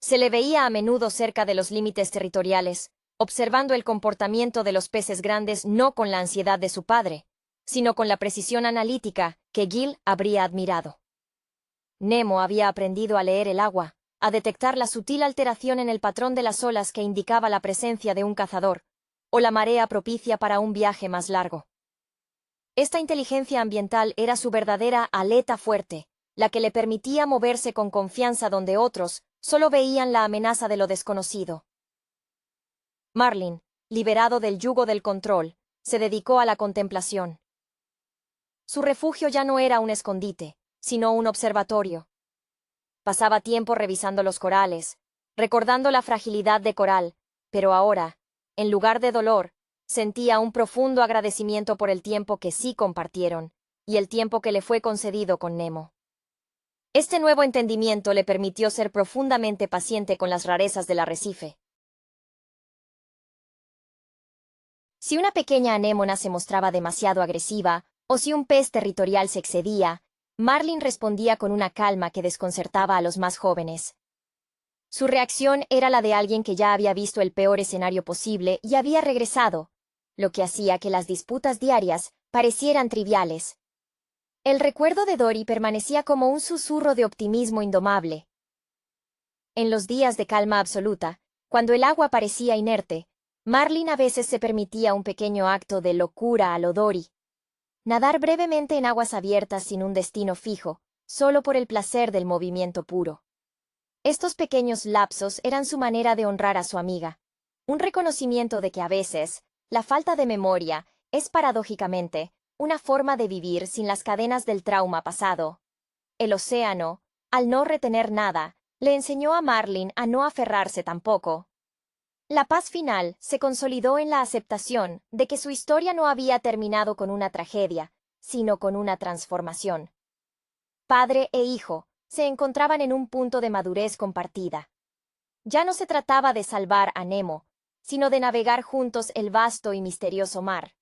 Se le veía a menudo cerca de los límites territoriales, observando el comportamiento de los peces grandes no con la ansiedad de su padre, sino con la precisión analítica que Gill habría admirado. Nemo había aprendido a leer el agua, a detectar la sutil alteración en el patrón de las olas que indicaba la presencia de un cazador, o la marea propicia para un viaje más largo. Esta inteligencia ambiental era su verdadera aleta fuerte, la que le permitía moverse con confianza donde otros solo veían la amenaza de lo desconocido. Marlin, liberado del yugo del control, se dedicó a la contemplación. Su refugio ya no era un escondite, sino un observatorio. Pasaba tiempo revisando los corales, recordando la fragilidad de Coral, pero ahora, en lugar de dolor, sentía un profundo agradecimiento por el tiempo que sí compartieron, y el tiempo que le fue concedido con Nemo. Este nuevo entendimiento le permitió ser profundamente paciente con las rarezas del arrecife. Si una pequeña anémona se mostraba demasiado agresiva, o si un pez territorial se excedía, Marlin respondía con una calma que desconcertaba a los más jóvenes. Su reacción era la de alguien que ya había visto el peor escenario posible y había regresado, lo que hacía que las disputas diarias parecieran triviales. El recuerdo de Dory permanecía como un susurro de optimismo indomable. En los días de calma absoluta, cuando el agua parecía inerte, Marlin a veces se permitía un pequeño acto de locura a lo Dory. Nadar brevemente en aguas abiertas sin un destino fijo, solo por el placer del movimiento puro. Estos pequeños lapsos eran su manera de honrar a su amiga, un reconocimiento de que a veces, la falta de memoria es paradójicamente una forma de vivir sin las cadenas del trauma pasado. El océano, al no retener nada, le enseñó a Marlin a no aferrarse tampoco. La paz final se consolidó en la aceptación de que su historia no había terminado con una tragedia, sino con una transformación. Padre e hijo se encontraban en un punto de madurez compartida. Ya no se trataba de salvar a Nemo, sino de navegar juntos el vasto y misterioso mar.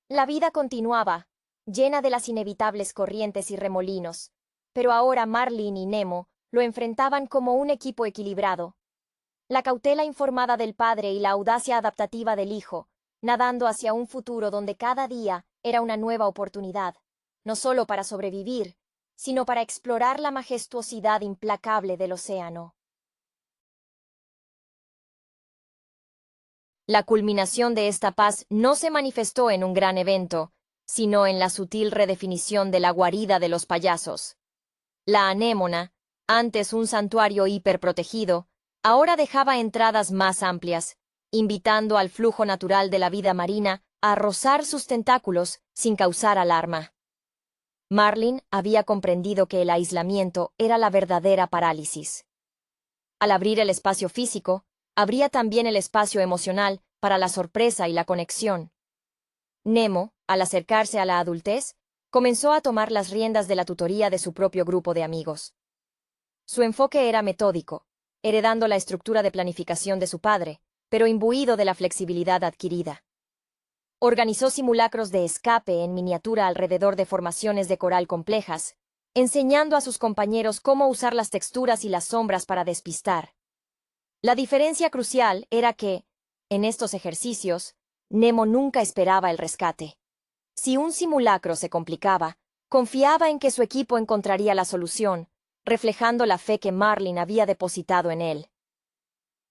La vida continuaba, llena de las inevitables corrientes y remolinos, pero ahora Marlin y Nemo lo enfrentaban como un equipo equilibrado. La cautela informada del padre y la audacia adaptativa del hijo, nadando hacia un futuro donde cada día era una nueva oportunidad, no solo para sobrevivir, sino para explorar la majestuosidad implacable del océano. La culminación de esta paz no se manifestó en un gran evento, sino en la sutil redefinición de la guarida de los payasos. La anémona, antes un santuario hiperprotegido, ahora dejaba entradas más amplias, invitando al flujo natural de la vida marina a rozar sus tentáculos sin causar alarma. Marlin había comprendido que el aislamiento era la verdadera parálisis. Al abrir el espacio físico, abría también el espacio emocional para la sorpresa y la conexión. Nemo, al acercarse a la adultez, comenzó a tomar las riendas de la tutoría de su propio grupo de amigos. Su enfoque era metódico, heredando la estructura de planificación de su padre, pero imbuido de la flexibilidad adquirida. Organizó simulacros de escape en miniatura alrededor de formaciones de coral complejas, enseñando a sus compañeros cómo usar las texturas y las sombras para despistar. La diferencia crucial era que, en estos ejercicios, Nemo nunca esperaba el rescate. Si un simulacro se complicaba, confiaba en que su equipo encontraría la solución, reflejando la fe que Marlin había depositado en él.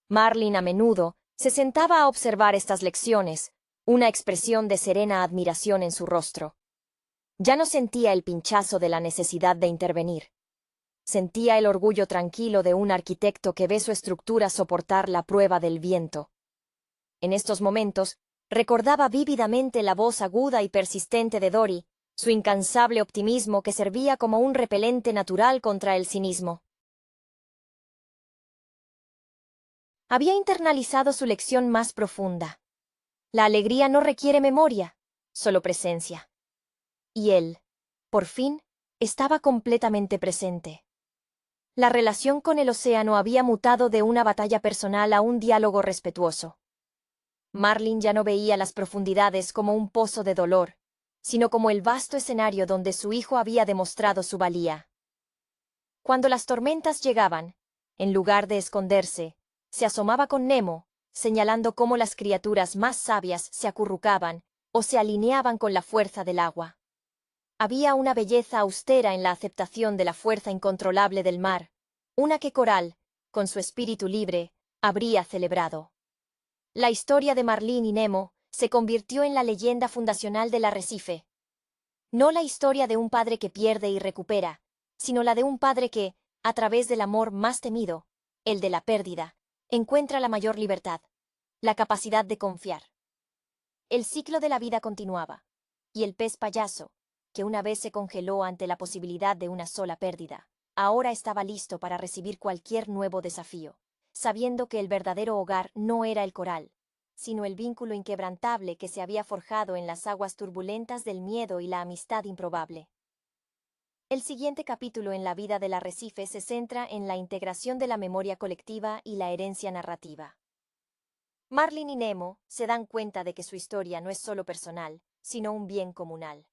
Marlin a menudo se sentaba a observar estas lecciones, una expresión de serena admiración en su rostro. Ya no sentía el pinchazo de la necesidad de intervenir. Sentía el orgullo tranquilo de un arquitecto que ve su estructura soportar la prueba del viento. En estos momentos, recordaba vívidamente la voz aguda y persistente de Dory, su incansable optimismo que servía como un repelente natural contra el cinismo. Había internalizado su lección más profunda. La alegría no requiere memoria, solo presencia. Y él, por fin, estaba completamente presente. La relación con el océano había mutado de una batalla personal a un diálogo respetuoso. Marlin ya no veía las profundidades como un pozo de dolor, sino como el vasto escenario donde su hijo había demostrado su valía. Cuando las tormentas llegaban, en lugar de esconderse, se asomaba con Nemo, señalando cómo las criaturas más sabias se acurrucaban o se alineaban con la fuerza del agua. Había una belleza austera en la aceptación de la fuerza incontrolable del mar, una que Coral, con su espíritu libre, habría celebrado. La historia de Marlin y Nemo se convirtió en la leyenda fundacional del arrecife. No la historia de un padre que pierde y recupera, sino la de un padre que, a través del amor más temido, el de la pérdida, encuentra la mayor libertad, la capacidad de confiar. El ciclo de la vida continuaba, y el pez payaso, que una vez se congeló ante la posibilidad de una sola pérdida, ahora estaba listo para recibir cualquier nuevo desafío, sabiendo que el verdadero hogar no era el coral, sino el vínculo inquebrantable que se había forjado en las aguas turbulentas del miedo y la amistad improbable. El siguiente capítulo en la vida del arrecife se centra en la integración de la memoria colectiva y la herencia narrativa. Marlin y Nemo se dan cuenta de que su historia no es solo personal, sino un bien comunal.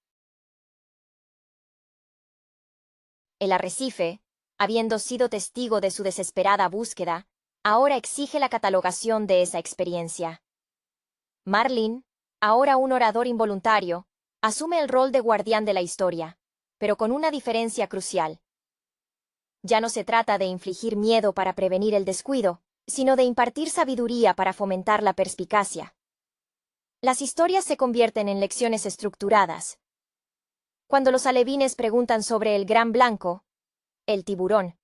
El arrecife, habiendo sido testigo de su desesperada búsqueda, ahora exige la catalogación de esa experiencia. Marlin, ahora un orador involuntario, asume el rol de guardián de la historia, pero con una diferencia crucial. Ya no se trata de infligir miedo para prevenir el descuido, sino de impartir sabiduría para fomentar la perspicacia. Las historias se convierten en lecciones estructuradas. Cuando los alevines preguntan sobre el gran blanco, el tiburón,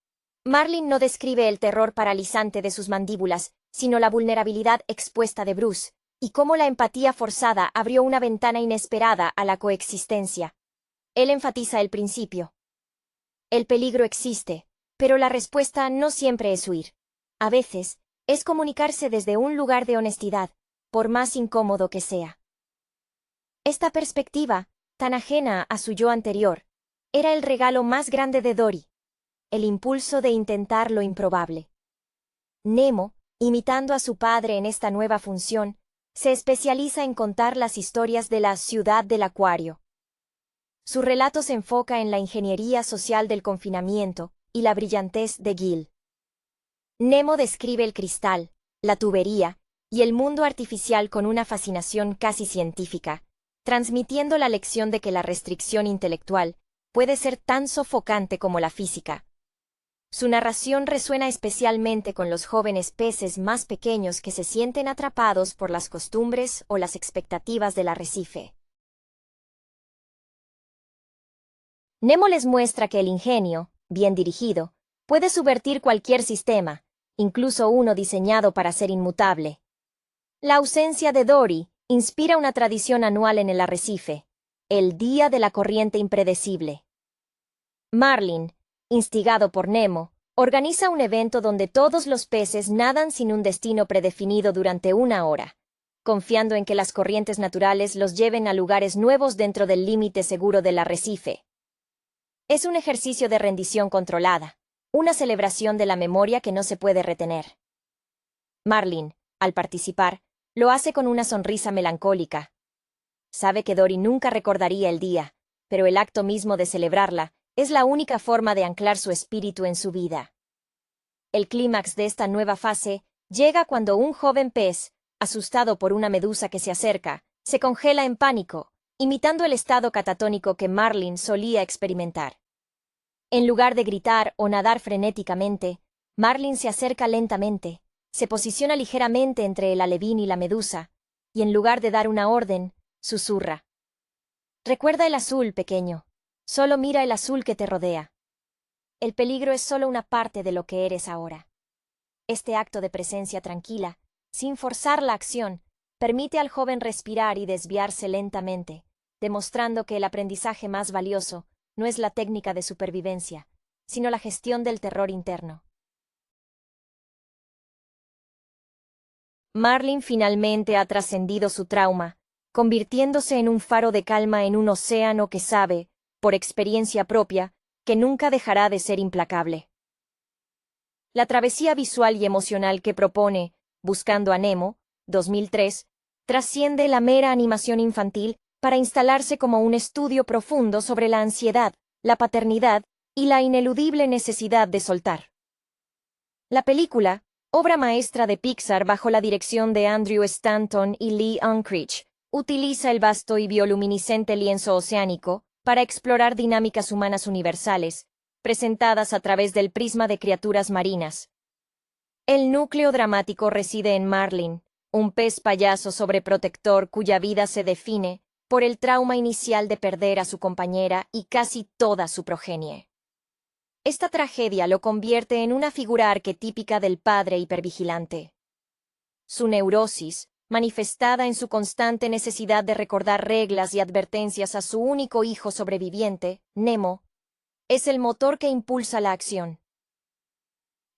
Marlin no describe el terror paralizante de sus mandíbulas, sino la vulnerabilidad expuesta de Bruce, y cómo la empatía forzada abrió una ventana inesperada a la coexistencia. Él enfatiza el principio. El peligro existe, pero la respuesta no siempre es huir. A veces, es comunicarse desde un lugar de honestidad, por más incómodo que sea. Esta perspectiva, tan ajena a su yo anterior, era el regalo más grande de Dory, el impulso de intentar lo improbable. Nemo, imitando a su padre en esta nueva función, se especializa en contar las historias de la ciudad del acuario. Su relato se enfoca en la ingeniería social del confinamiento y la brillantez de Gill. Nemo describe el cristal, la tubería y el mundo artificial con una fascinación casi científica, transmitiendo la lección de que la restricción intelectual puede ser tan sofocante como la física. Su narración resuena especialmente con los jóvenes peces más pequeños que se sienten atrapados por las costumbres o las expectativas del arrecife. Nemo les muestra que el ingenio, bien dirigido, puede subvertir cualquier sistema, incluso uno diseñado para ser inmutable. La ausencia de Dory inspira una tradición anual en el arrecife, el Día de la Corriente Impredecible. Marlin, instigado por Nemo, organiza un evento donde todos los peces nadan sin un destino predefinido durante una hora, confiando en que las corrientes naturales los lleven a lugares nuevos dentro del límite seguro del arrecife. Es un ejercicio de rendición controlada, una celebración de la memoria que no se puede retener. Marlin, al participar, lo hace con una sonrisa melancólica. Sabe que Dory nunca recordaría el día, pero el acto mismo de celebrarla es la única forma de anclar su espíritu en su vida. El clímax de esta nueva fase llega cuando un joven pez, asustado por una medusa que se acerca, se congela en pánico, imitando el estado catatónico que Marlin solía experimentar. En lugar de gritar o nadar frenéticamente, Marlin se acerca lentamente, se posiciona ligeramente entre el alevín y la medusa, y en lugar de dar una orden, susurra. Recuerda el azul, pequeño. Solo mira el azul que te rodea. El peligro es solo una parte de lo que eres ahora. Este acto de presencia tranquila, sin forzar la acción, permite al joven respirar y desviarse lentamente, demostrando que el aprendizaje más valioso no es la técnica de supervivencia, sino la gestión del terror interno. Marlin finalmente ha trascendido su trauma, convirtiéndose en un faro de calma en un océano que sabe, por experiencia propia, que nunca dejará de ser implacable. La travesía visual y emocional que propone Buscando a Nemo, 2003, trasciende la mera animación infantil para instalarse como un estudio profundo sobre la ansiedad, la paternidad y la ineludible necesidad de soltar. La película, obra maestra de Pixar bajo la dirección de Andrew Stanton y Lee Unkrich, utiliza el vasto y bioluminiscente lienzo oceánico para explorar dinámicas humanas universales, presentadas a través del prisma de criaturas marinas. El núcleo dramático reside en Marlin, un pez payaso sobreprotector cuya vida se define por el trauma inicial de perder a su compañera y casi toda su progenie. Esta tragedia lo convierte en una figura arquetípica del padre hipervigilante. Su neurosis, manifestada en su constante necesidad de recordar reglas y advertencias a su único hijo sobreviviente, Nemo, es el motor que impulsa la acción.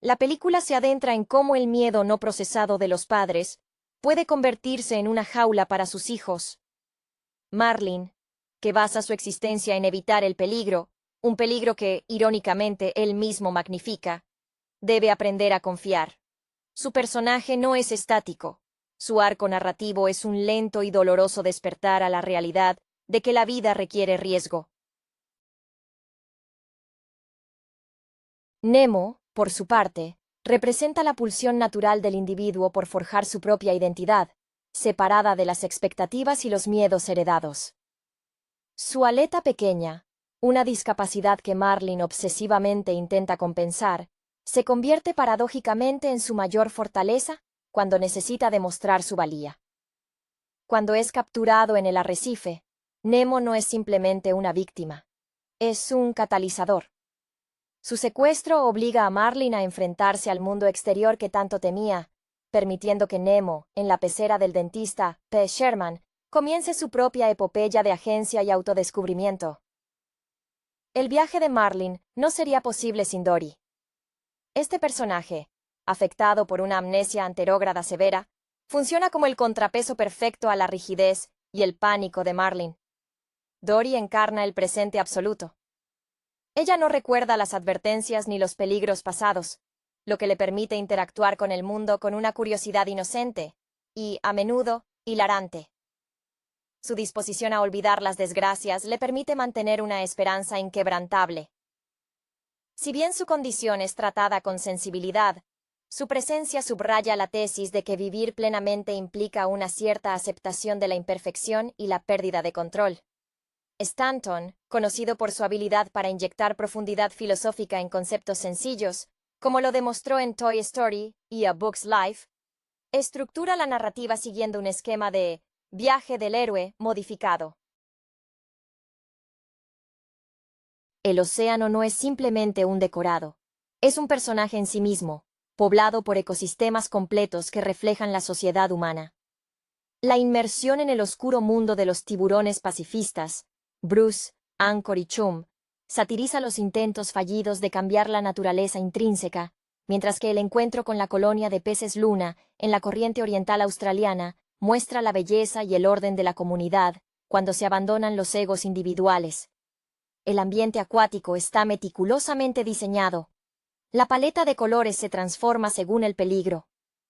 La película se adentra en cómo el miedo no procesado de los padres puede convertirse en una jaula para sus hijos. Marlin, que basa su existencia en evitar el peligro, un peligro que, irónicamente, él mismo magnifica, debe aprender a confiar. Su personaje no es estático. Su arco narrativo es un lento y doloroso despertar a la realidad de que la vida requiere riesgo. Nemo, por su parte, representa la pulsión natural del individuo por forjar su propia identidad, separada de las expectativas y los miedos heredados. Su aleta pequeña, una discapacidad que Marlin obsesivamente intenta compensar, se convierte paradójicamente en su mayor fortaleza cuando necesita demostrar su valía. Cuando es capturado en el arrecife, Nemo no es simplemente una víctima, es un catalizador. Su secuestro obliga a Marlin a enfrentarse al mundo exterior que tanto temía, permitiendo que Nemo, en la pecera del dentista P. Sherman, comience su propia epopeya de agencia y autodescubrimiento. El viaje de Marlin no sería posible sin Dory. Este personaje, afectado por una amnesia anterógrada severa, funciona como el contrapeso perfecto a la rigidez y el pánico de Marlin. Dory encarna el presente absoluto. Ella no recuerda las advertencias ni los peligros pasados, lo que le permite interactuar con el mundo con una curiosidad inocente y, a menudo, hilarante. Su disposición a olvidar las desgracias le permite mantener una esperanza inquebrantable. Si bien su condición es tratada con sensibilidad, su presencia subraya la tesis de que vivir plenamente implica una cierta aceptación de la imperfección y la pérdida de control. Stanton, conocido por su habilidad para inyectar profundidad filosófica en conceptos sencillos, como lo demostró en Toy Story y A Bug's Life, estructura la narrativa siguiendo un esquema de viaje del héroe modificado. El océano no es simplemente un decorado, es un personaje en sí mismo, poblado por ecosistemas completos que reflejan la sociedad humana. La inmersión en el oscuro mundo de los tiburones pacifistas, Bruce, Anchor y Chum, satiriza los intentos fallidos de cambiar la naturaleza intrínseca, mientras que el encuentro con la colonia de peces luna en la corriente oriental australiana muestra la belleza y el orden de la comunidad cuando se abandonan los egos individuales. El ambiente acuático está meticulosamente diseñado. La paleta de colores se transforma según el peligro,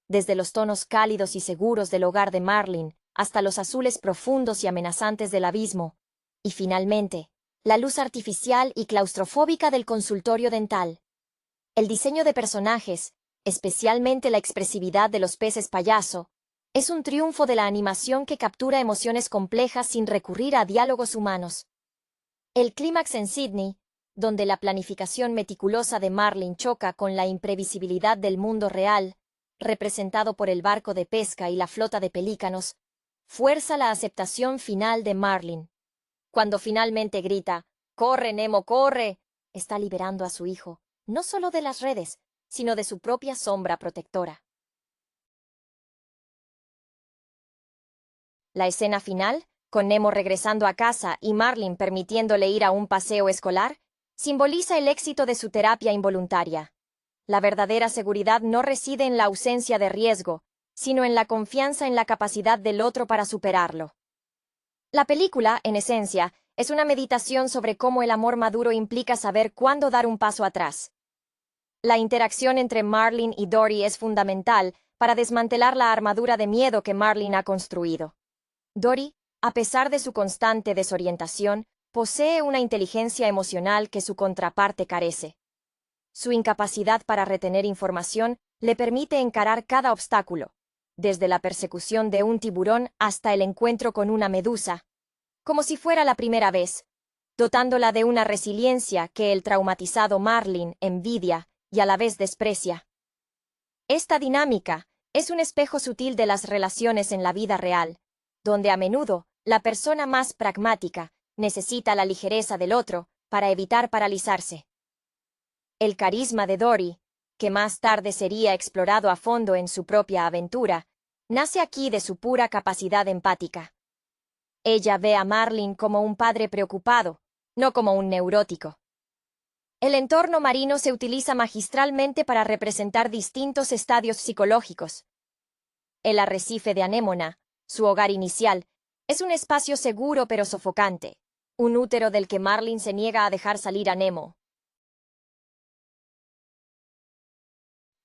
desde los tonos cálidos y seguros del hogar de Marlin hasta los azules profundos y amenazantes del abismo, y finalmente, la luz artificial y claustrofóbica del consultorio dental. El diseño de personajes, especialmente la expresividad de los peces payaso, es un triunfo de la animación que captura emociones complejas sin recurrir a diálogos humanos. El clímax en Sydney, donde la planificación meticulosa de Marlin choca con la imprevisibilidad del mundo real, representado por el barco de pesca y la flota de pelícanos, fuerza la aceptación final de Marlin. Cuando finalmente grita, «¡Corre, Nemo, corre!», está liberando a su hijo, no solo de las redes, sino de su propia sombra protectora. La escena final, con Nemo regresando a casa y Marlin permitiéndole ir a un paseo escolar, simboliza el éxito de su terapia involuntaria. La verdadera seguridad no reside en la ausencia de riesgo, sino en la confianza en la capacidad del otro para superarlo. La película, en esencia, es una meditación sobre cómo el amor maduro implica saber cuándo dar un paso atrás. La interacción entre Marlin y Dory es fundamental para desmantelar la armadura de miedo que Marlin ha construido. Dory, A pesar de su constante desorientación, posee una inteligencia emocional que su contraparte carece. Su incapacidad para retener información le permite encarar cada obstáculo, desde la persecución de un tiburón hasta el encuentro con una medusa, como si fuera la primera vez, dotándola de una resiliencia que el traumatizado Marlin envidia y a la vez desprecia. Esta dinámica es un espejo sutil de las relaciones en la vida real, donde a menudo la persona más pragmática necesita la ligereza del otro para evitar paralizarse. El carisma de Dory, que más tarde sería explorado a fondo en su propia aventura, nace aquí de su pura capacidad empática. Ella ve a Marlin como un padre preocupado, no como un neurótico. El entorno marino se utiliza magistralmente para representar distintos estadios psicológicos. El arrecife de Anémona, su hogar inicial, es un espacio seguro pero sofocante, un útero del que Marlin se niega a dejar salir a Nemo.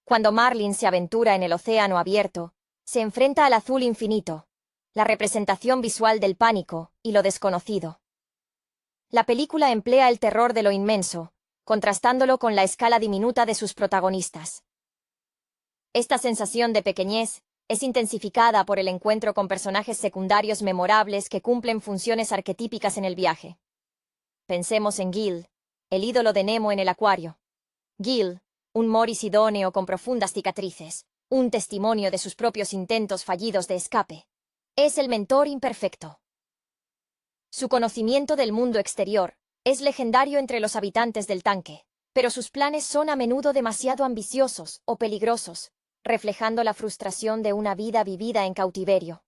Cuando Marlin se aventura en el océano abierto, se enfrenta al azul infinito, la representación visual del pánico y lo desconocido. La película emplea el terror de lo inmenso, contrastándolo con la escala diminuta de sus protagonistas. Esta sensación de pequeñez es intensificada por el encuentro con personajes secundarios memorables que cumplen funciones arquetípicas en el viaje. Pensemos en Gil, el ídolo de Nemo en el acuario. Gil, un Morris idóneo con profundas cicatrices, un testimonio de sus propios intentos fallidos de escape. Es el mentor imperfecto. Su conocimiento del mundo exterior es legendario entre los habitantes del tanque, pero sus planes son a menudo demasiado ambiciosos o peligrosos, reflejando la frustración de una vida vivida en cautiverio.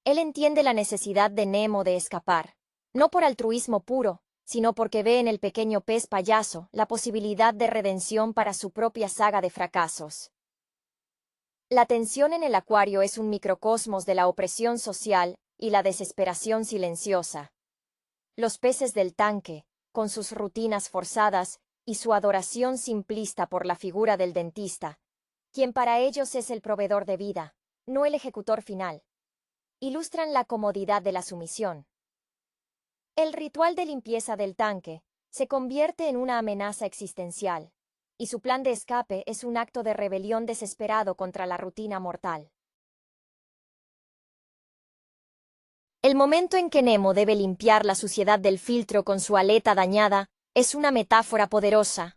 Él entiende la necesidad de Nemo de escapar, no por altruismo puro, sino porque ve en el pequeño pez payaso la posibilidad de redención para su propia saga de fracasos. La tensión en el acuario es un microcosmos de la opresión social y la desesperación silenciosa. Los peces del tanque, con sus rutinas forzadas y su adoración simplista por la figura del dentista, quien para ellos es el proveedor de vida, no el ejecutor final, ilustran la comodidad de la sumisión. El ritual de limpieza del tanque se convierte en una amenaza existencial, y su plan de escape es un acto de rebelión desesperado contra la rutina mortal. El momento en que Nemo debe limpiar la suciedad del filtro con su aleta dañada es una metáfora poderosa.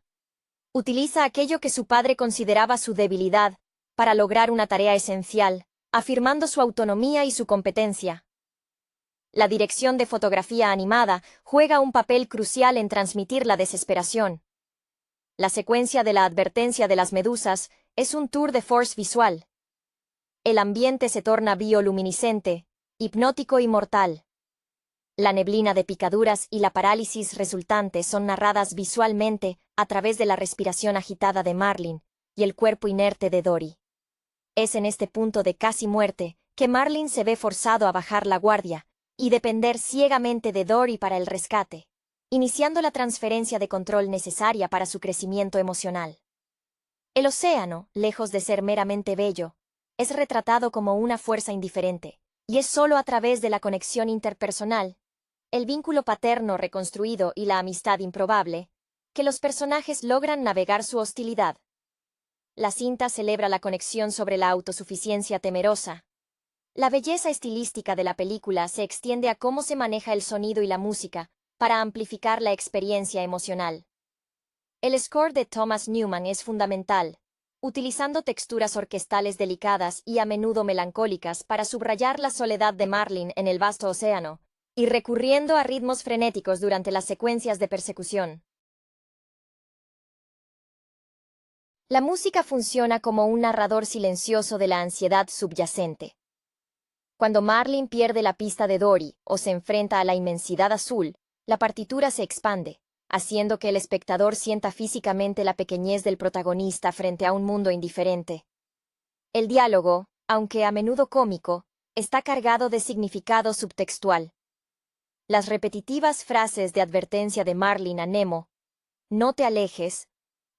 Utiliza aquello que su padre consideraba su debilidad para lograr una tarea esencial, afirmando su autonomía y su competencia. La dirección de fotografía animada juega un papel crucial en transmitir la desesperación. La secuencia de la advertencia de las medusas es un tour de force visual. El ambiente se torna bioluminiscente, hipnótico y mortal. La neblina de picaduras y la parálisis resultante son narradas visualmente a través de la respiración agitada de Marlin y el cuerpo inerte de Dory. Es en este punto de casi muerte que Marlin se ve forzado a bajar la guardia y depender ciegamente de Dory para el rescate, iniciando la transferencia de control necesaria para su crecimiento emocional. El océano, lejos de ser meramente bello, es retratado como una fuerza indiferente, y es solo a través de la conexión interpersonal, el vínculo paterno reconstruido y la amistad improbable, que los personajes logran navegar su hostilidad. La cinta celebra la conexión sobre la autosuficiencia temerosa. La belleza estilística de la película se extiende a cómo se maneja el sonido y la música para amplificar la experiencia emocional. El score de Thomas Newman es fundamental, utilizando texturas orquestales delicadas y a menudo melancólicas para subrayar la soledad de Marlin en el vasto océano, y recurriendo a ritmos frenéticos durante las secuencias de persecución. La música funciona como un narrador silencioso de la ansiedad subyacente. Cuando Marlin pierde la pista de Dory o se enfrenta a la inmensidad azul, la partitura se expande, haciendo que el espectador sienta físicamente la pequeñez del protagonista frente a un mundo indiferente. El diálogo, aunque a menudo cómico, está cargado de significado subtextual. Las repetitivas frases de advertencia de Marlin a Nemo, "No te alejes",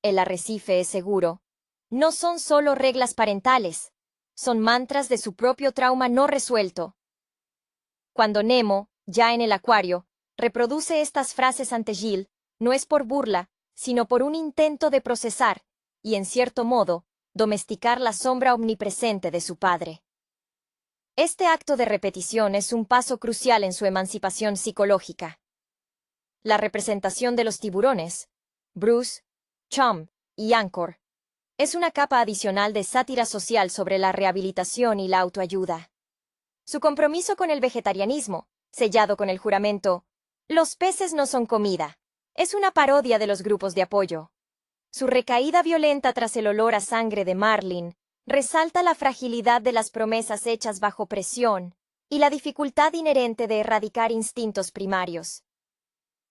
"El arrecife es seguro", no son solo reglas parentales, son mantras de su propio trauma no resuelto. Cuando Nemo, ya en el acuario, reproduce estas frases ante Gill, no es por burla, sino por un intento de procesar, y en cierto modo, domesticar la sombra omnipresente de su padre. Este acto de repetición es un paso crucial en su emancipación psicológica. La representación de los tiburones, Bruce, Chum y Anchor, es una capa adicional de sátira social sobre la rehabilitación y la autoayuda. Su compromiso con el vegetarianismo, sellado con el juramento, "Los peces no son comida", es una parodia de los grupos de apoyo. Su recaída violenta tras el olor a sangre de Marlin resalta la fragilidad de las promesas hechas bajo presión y la dificultad inherente de erradicar instintos primarios.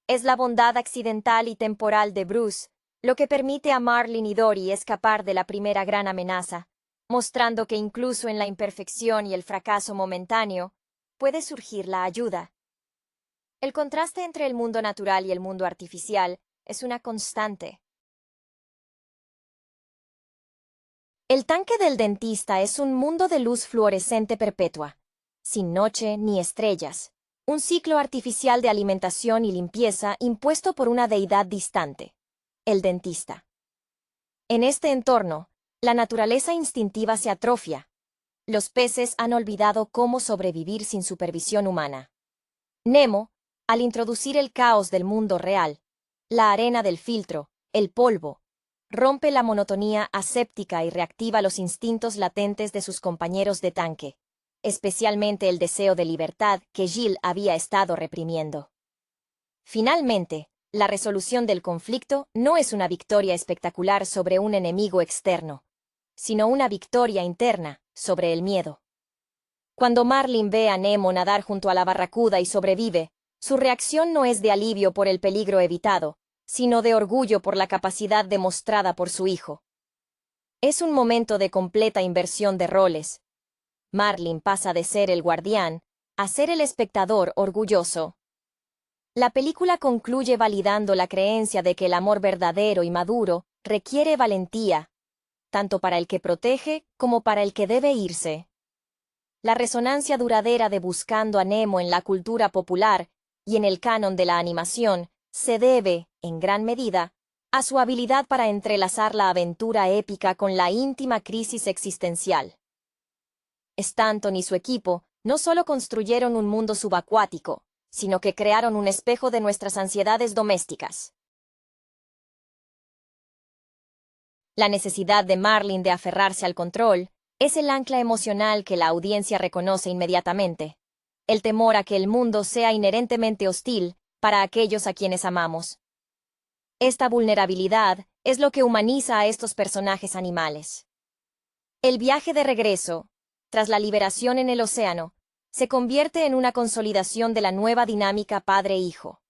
Es la bondad accidental y temporal de Bruce lo que permite a Marlin y Dory escapar de la primera gran amenaza, mostrando que incluso en la imperfección y el fracaso momentáneo, puede surgir la ayuda. El contraste entre el mundo natural y el mundo artificial es una constante. El tanque del dentista es un mundo de luz fluorescente perpetua, sin noche ni estrellas, un ciclo artificial de alimentación y limpieza impuesto por una deidad distante, el dentista. En este entorno, la naturaleza instintiva se atrofia. Los peces han olvidado cómo sobrevivir sin supervisión humana. Nemo, al introducir el caos del mundo real, la arena del filtro, el polvo, rompe la monotonía aséptica y reactiva los instintos latentes de sus compañeros de tanque, especialmente el deseo de libertad que Gill había estado reprimiendo. Finalmente, la resolución del conflicto no es una victoria espectacular sobre un enemigo externo, sino una victoria interna sobre el miedo. Cuando Marlin ve a Nemo nadar junto a la barracuda y sobrevive, su reacción no es de alivio por el peligro evitado, sino de orgullo por la capacidad demostrada por su hijo. Es un momento de completa inversión de roles. Marlin pasa de ser el guardián a ser el espectador orgulloso. La película concluye validando la creencia de que el amor verdadero y maduro requiere valentía, tanto para el que protege como para el que debe irse. La resonancia duradera de Buscando a Nemo en la cultura popular y en el canon de la animación se debe, en gran medida, a su habilidad para entrelazar la aventura épica con la íntima crisis existencial. Stanton y su equipo no solo construyeron un mundo subacuático, sino que crearon un espejo de nuestras ansiedades domésticas. La necesidad de Marlin de aferrarse al control es el ancla emocional que la audiencia reconoce inmediatamente, el temor a que el mundo sea inherentemente hostil para aquellos a quienes amamos. Esta vulnerabilidad es lo que humaniza a estos personajes animales. El viaje de regreso, tras la liberación en el océano, se convierte en una consolidación de la nueva dinámica padre-hijo.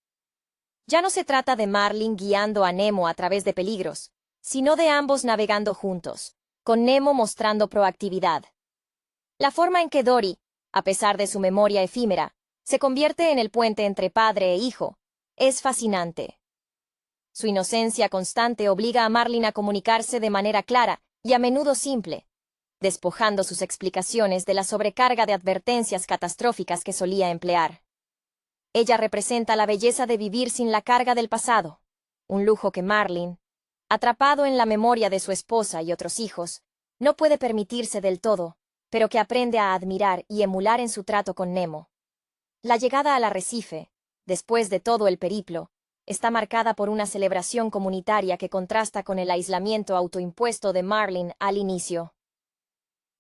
Ya no se trata de Marlin guiando a Nemo a través de peligros, sino de ambos navegando juntos, con Nemo mostrando proactividad. La forma en que Dory, a pesar de su memoria efímera, se convierte en el puente entre padre e hijo, es fascinante. Su inocencia constante obliga a Marlin a comunicarse de manera clara y a menudo simple, despojando sus explicaciones de la sobrecarga de advertencias catastróficas que solía emplear. Ella representa la belleza de vivir sin la carga del pasado, un lujo que Marlin, atrapado en la memoria de su esposa y otros hijos, no puede permitirse del todo, pero que aprende a admirar y emular en su trato con Nemo. La llegada al arrecife, después de todo el periplo, está marcada por una celebración comunitaria que contrasta con el aislamiento autoimpuesto de Marlin al inicio.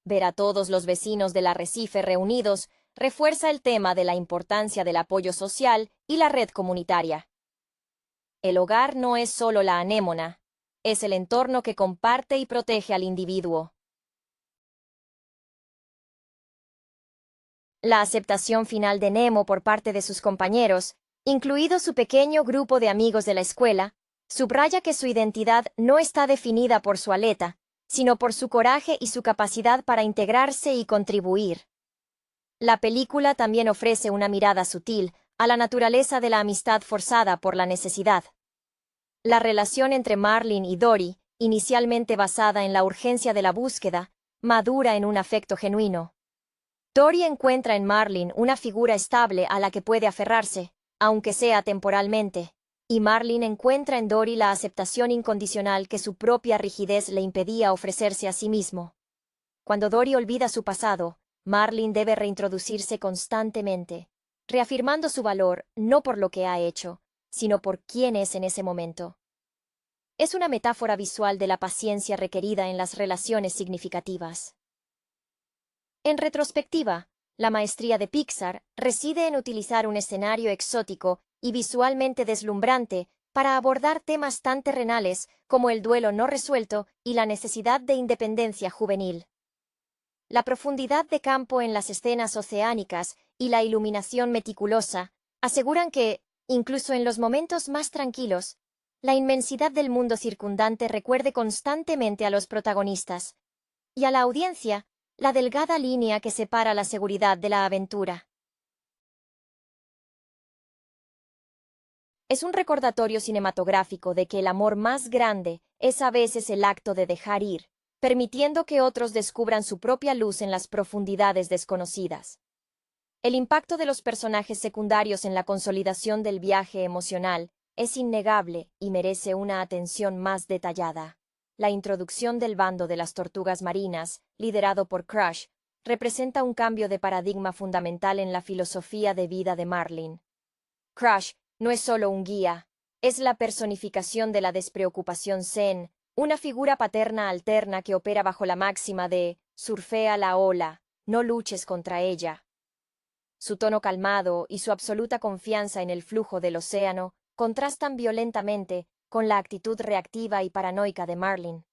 Ver a todos los vecinos del arrecife reunidos refuerza el tema de la importancia del apoyo social y la red comunitaria. El hogar no es solo la anémona, es el entorno que comparte y protege al individuo. La aceptación final de Nemo por parte de sus compañeros, incluido su pequeño grupo de amigos de la escuela, subraya que su identidad no está definida por su aleta, sino por su coraje y su capacidad para integrarse y contribuir. La película también ofrece una mirada sutil a la naturaleza de la amistad forzada por la necesidad. La relación entre Marlin y Dory, inicialmente basada en la urgencia de la búsqueda, madura en un afecto genuino. Dory encuentra en Marlin una figura estable a la que puede aferrarse, aunque sea temporalmente, y Marlin encuentra en Dory la aceptación incondicional que su propia rigidez le impedía ofrecerse a sí mismo. Cuando Dory olvida su pasado, Marlin debe reintroducirse constantemente, reafirmando su valor no por lo que ha hecho, sino por quién es en ese momento. Es una metáfora visual de la paciencia requerida en las relaciones significativas. En retrospectiva, la maestría de Pixar reside en utilizar un escenario exótico y visualmente deslumbrante para abordar temas tan terrenales como el duelo no resuelto y la necesidad de independencia juvenil. La profundidad de campo en las escenas oceánicas y la iluminación meticulosa aseguran que, incluso en los momentos más tranquilos, la inmensidad del mundo circundante recuerde constantemente a los protagonistas y a la audiencia la delgada línea que separa la seguridad de la aventura. Es un recordatorio cinematográfico de que el amor más grande es a veces el acto de dejar ir, permitiendo que otros descubran su propia luz en las profundidades desconocidas. El impacto de los personajes secundarios en la consolidación del viaje emocional es innegable y merece una atención más detallada. La introducción del bando de las tortugas marinas, liderado por Crush, representa un cambio de paradigma fundamental en la filosofía de vida de Marlin. Crush no es solo un guía, es la personificación de la despreocupación zen, una figura paterna alterna que opera bajo la máxima de «surfea la ola, no luches contra ella». Su tono calmado y su absoluta confianza en el flujo del océano contrastan violentamente con la actitud reactiva y paranoica de Marlin.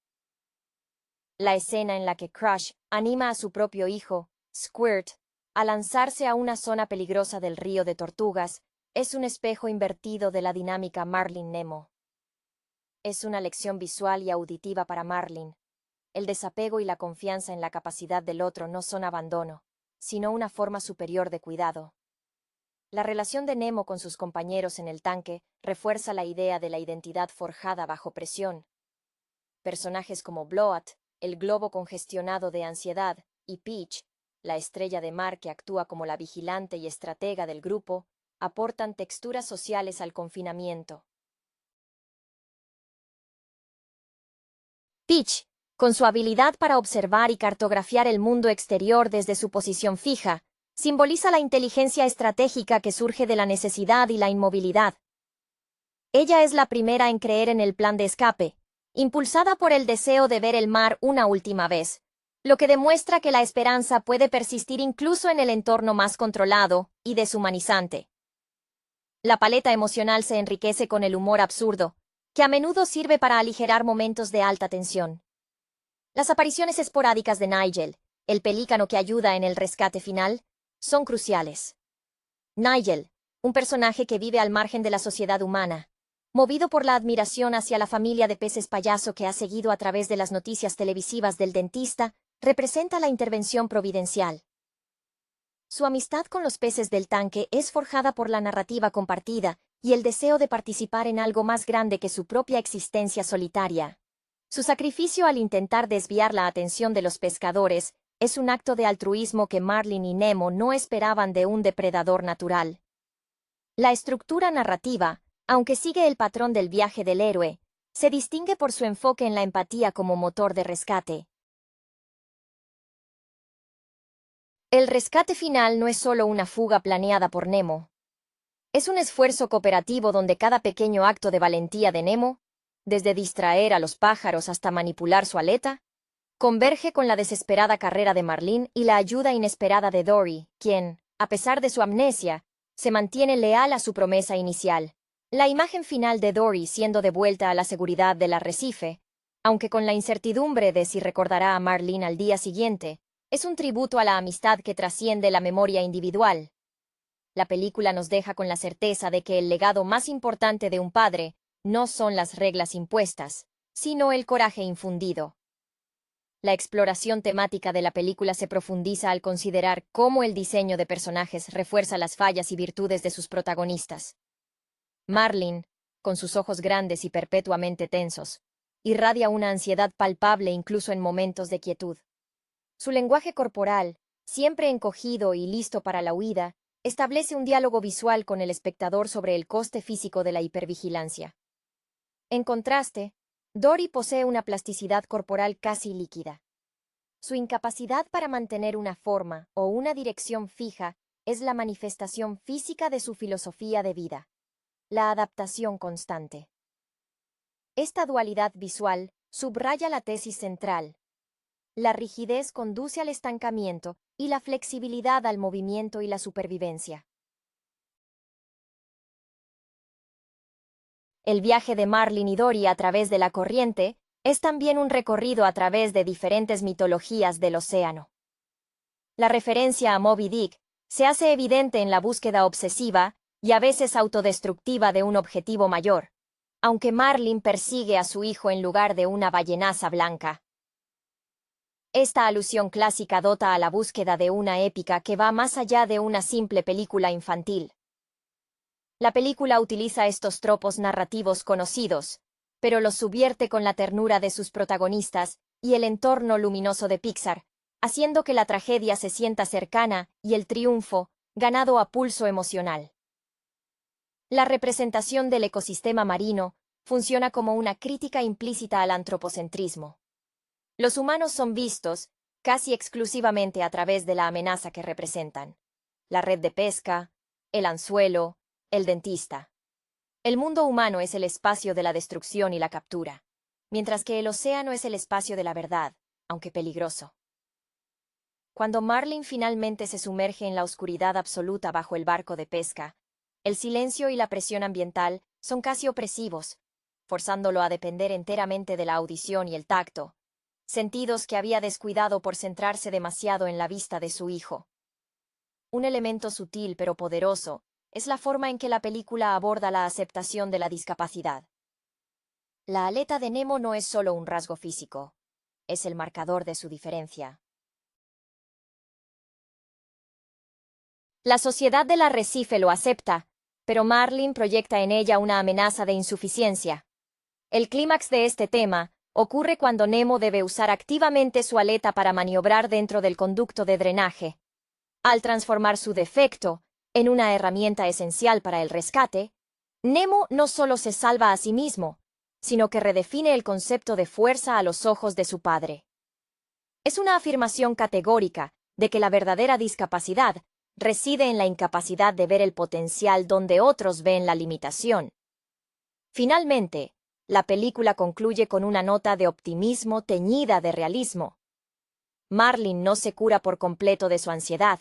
La escena en la que Crush anima a su propio hijo, Squirt, a lanzarse a una zona peligrosa del río de tortugas es un espejo invertido de la dinámica Marlin-Nemo. Es una lección visual y auditiva para Marlin. El desapego y la confianza en la capacidad del otro no son abandono, sino una forma superior de cuidado. La relación de Nemo con sus compañeros en el tanque refuerza la idea de la identidad forjada bajo presión. Personajes como Bloat, el globo congestionado de ansiedad, y Peach, la estrella de mar que actúa como la vigilante y estratega del grupo, aportan texturas sociales al confinamiento. Peach, con su habilidad para observar y cartografiar el mundo exterior desde su posición fija, simboliza la inteligencia estratégica que surge de la necesidad y la inmovilidad. Ella es la primera en creer en el plan de escape, impulsada por el deseo de ver el mar una última vez, lo que demuestra que la esperanza puede persistir incluso en el entorno más controlado y deshumanizante. La paleta emocional se enriquece con el humor absurdo, que a menudo sirve para aligerar momentos de alta tensión. Las apariciones esporádicas de Nigel, el pelícano que ayuda en el rescate final, son cruciales. Nigel, un personaje que vive al margen de la sociedad humana, movido por la admiración hacia la familia de peces payaso que ha seguido a través de las noticias televisivas del dentista, representa la intervención providencial. Su amistad con los peces del tanque es forjada por la narrativa compartida y el deseo de participar en algo más grande que su propia existencia solitaria. Su sacrificio al intentar desviar la atención de los pescadores es un acto de altruismo que Marlin y Nemo no esperaban de un depredador natural. La estructura narrativa, aunque sigue el patrón del viaje del héroe, se distingue por su enfoque en la empatía como motor de rescate. El rescate final no es solo una fuga planeada por Nemo. Es un esfuerzo cooperativo donde cada pequeño acto de valentía de Nemo, desde distraer a los pájaros hasta manipular su aleta, converge con la desesperada carrera de Marlin y la ayuda inesperada de Dory, quien, a pesar de su amnesia, se mantiene leal a su promesa inicial. La imagen final de Dory siendo devuelta a la seguridad del arrecife, aunque con la incertidumbre de si recordará a Marlin al día siguiente, es un tributo a la amistad que trasciende la memoria individual. La película nos deja con la certeza de que el legado más importante de un padre no son las reglas impuestas, sino el coraje infundido. La exploración temática de la película se profundiza al considerar cómo el diseño de personajes refuerza las fallas y virtudes de sus protagonistas. Marlin, con sus ojos grandes y perpetuamente tensos, irradia una ansiedad palpable incluso en momentos de quietud. Su lenguaje corporal, siempre encogido y listo para la huida, establece un diálogo visual con el espectador sobre el coste físico de la hipervigilancia. En contraste, Dory posee una plasticidad corporal casi líquida. Su incapacidad para mantener una forma o una dirección fija es la manifestación física de su filosofía de vida, la adaptación constante. Esta dualidad visual subraya la tesis central. La rigidez conduce al estancamiento y la flexibilidad al movimiento y la supervivencia. El viaje de Marlin y Dory a través de la corriente es también un recorrido a través de diferentes mitologías del océano. La referencia a Moby Dick se hace evidente en la búsqueda obsesiva y a veces autodestructiva de un objetivo mayor, aunque Marlin persigue a su hijo en lugar de una ballenaza blanca. Esta alusión clásica dota a la búsqueda de una épica que va más allá de una simple película infantil. La película utiliza estos tropos narrativos conocidos, pero los subvierte con la ternura de sus protagonistas y el entorno luminoso de Pixar, haciendo que la tragedia se sienta cercana y el triunfo, ganado a pulso emocional. La representación del ecosistema marino funciona como una crítica implícita al antropocentrismo. Los humanos son vistos casi exclusivamente a través de la amenaza que representan: la red de pesca, el anzuelo, el dentista. El mundo humano es el espacio de la destrucción y la captura, mientras que el océano es el espacio de la verdad, aunque peligroso. Cuando Marlin finalmente se sumerge en la oscuridad absoluta bajo el barco de pesca, el silencio y la presión ambiental son casi opresivos, forzándolo a depender enteramente de la audición y el tacto, sentidos que había descuidado por centrarse demasiado en la vista de su hijo. Un elemento sutil pero poderoso es la forma en que la película aborda la aceptación de la discapacidad. La aleta de Nemo no es solo un rasgo físico, es el marcador de su diferencia. La sociedad del arrecife lo acepta, pero Marlin proyecta en ella una amenaza de insuficiencia. El clímax de este tema ocurre cuando Nemo debe usar activamente su aleta para maniobrar dentro del conducto de drenaje. Al transformar su defecto en una herramienta esencial para el rescate, Nemo no solo se salva a sí mismo, sino que redefine el concepto de fuerza a los ojos de su padre. Es una afirmación categórica de que la verdadera discapacidad reside en la incapacidad de ver el potencial donde otros ven la limitación. Finalmente, la película concluye con una nota de optimismo teñida de realismo. Marlin no se cura por completo de su ansiedad.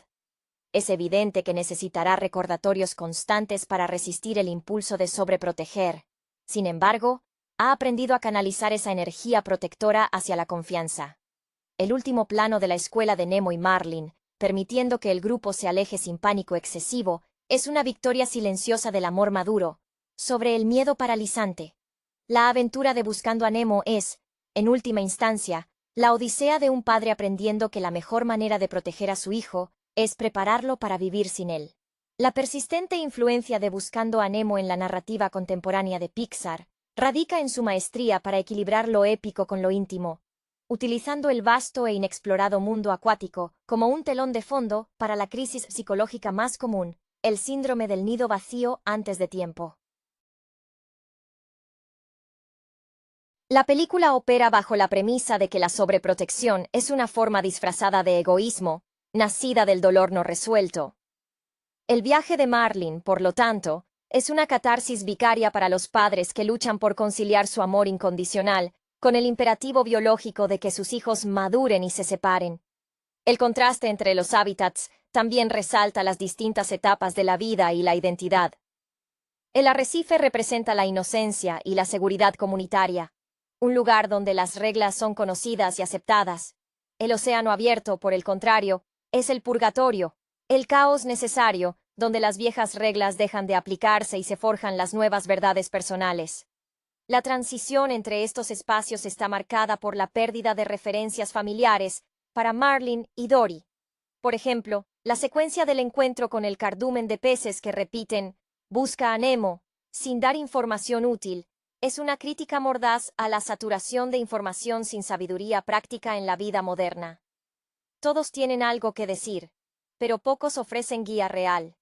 Es evidente que necesitará recordatorios constantes para resistir el impulso de sobreproteger. Sin embargo, ha aprendido a canalizar esa energía protectora hacia la confianza. El último plano de la escuela de Nemo y Marlin, permitiendo que el grupo se aleje sin pánico excesivo, es una victoria silenciosa del amor maduro sobre el miedo paralizante. La aventura de Buscando a Nemo es, en última instancia, la odisea de un padre aprendiendo que la mejor manera de proteger a su hijo es prepararlo para vivir sin él. La persistente influencia de Buscando a Nemo en la narrativa contemporánea de Pixar radica en su maestría para equilibrar lo épico con lo íntimo, utilizando el vasto e inexplorado mundo acuático como un telón de fondo para la crisis psicológica más común, el síndrome del nido vacío antes de tiempo. La película opera bajo la premisa de que la sobreprotección es una forma disfrazada de egoísmo, nacida del dolor no resuelto. El viaje de Marlin, por lo tanto, es una catarsis vicaria para los padres que luchan por conciliar su amor incondicional con el imperativo biológico de que sus hijos maduren y se separen. El contraste entre los hábitats también resalta las distintas etapas de la vida y la identidad. El arrecife representa la inocencia y la seguridad comunitaria, un lugar donde las reglas son conocidas y aceptadas. El océano abierto, por el contrario, es el purgatorio, el caos necesario, donde las viejas reglas dejan de aplicarse y se forjan las nuevas verdades personales. La transición entre estos espacios está marcada por la pérdida de referencias familiares para Marlin y Dory. Por ejemplo, la secuencia del encuentro con el cardumen de peces que repiten «Busca a Nemo», sin dar información útil, es una crítica mordaz a la saturación de información sin sabiduría práctica en la vida moderna. Todos tienen algo que decir, pero pocos ofrecen guía real.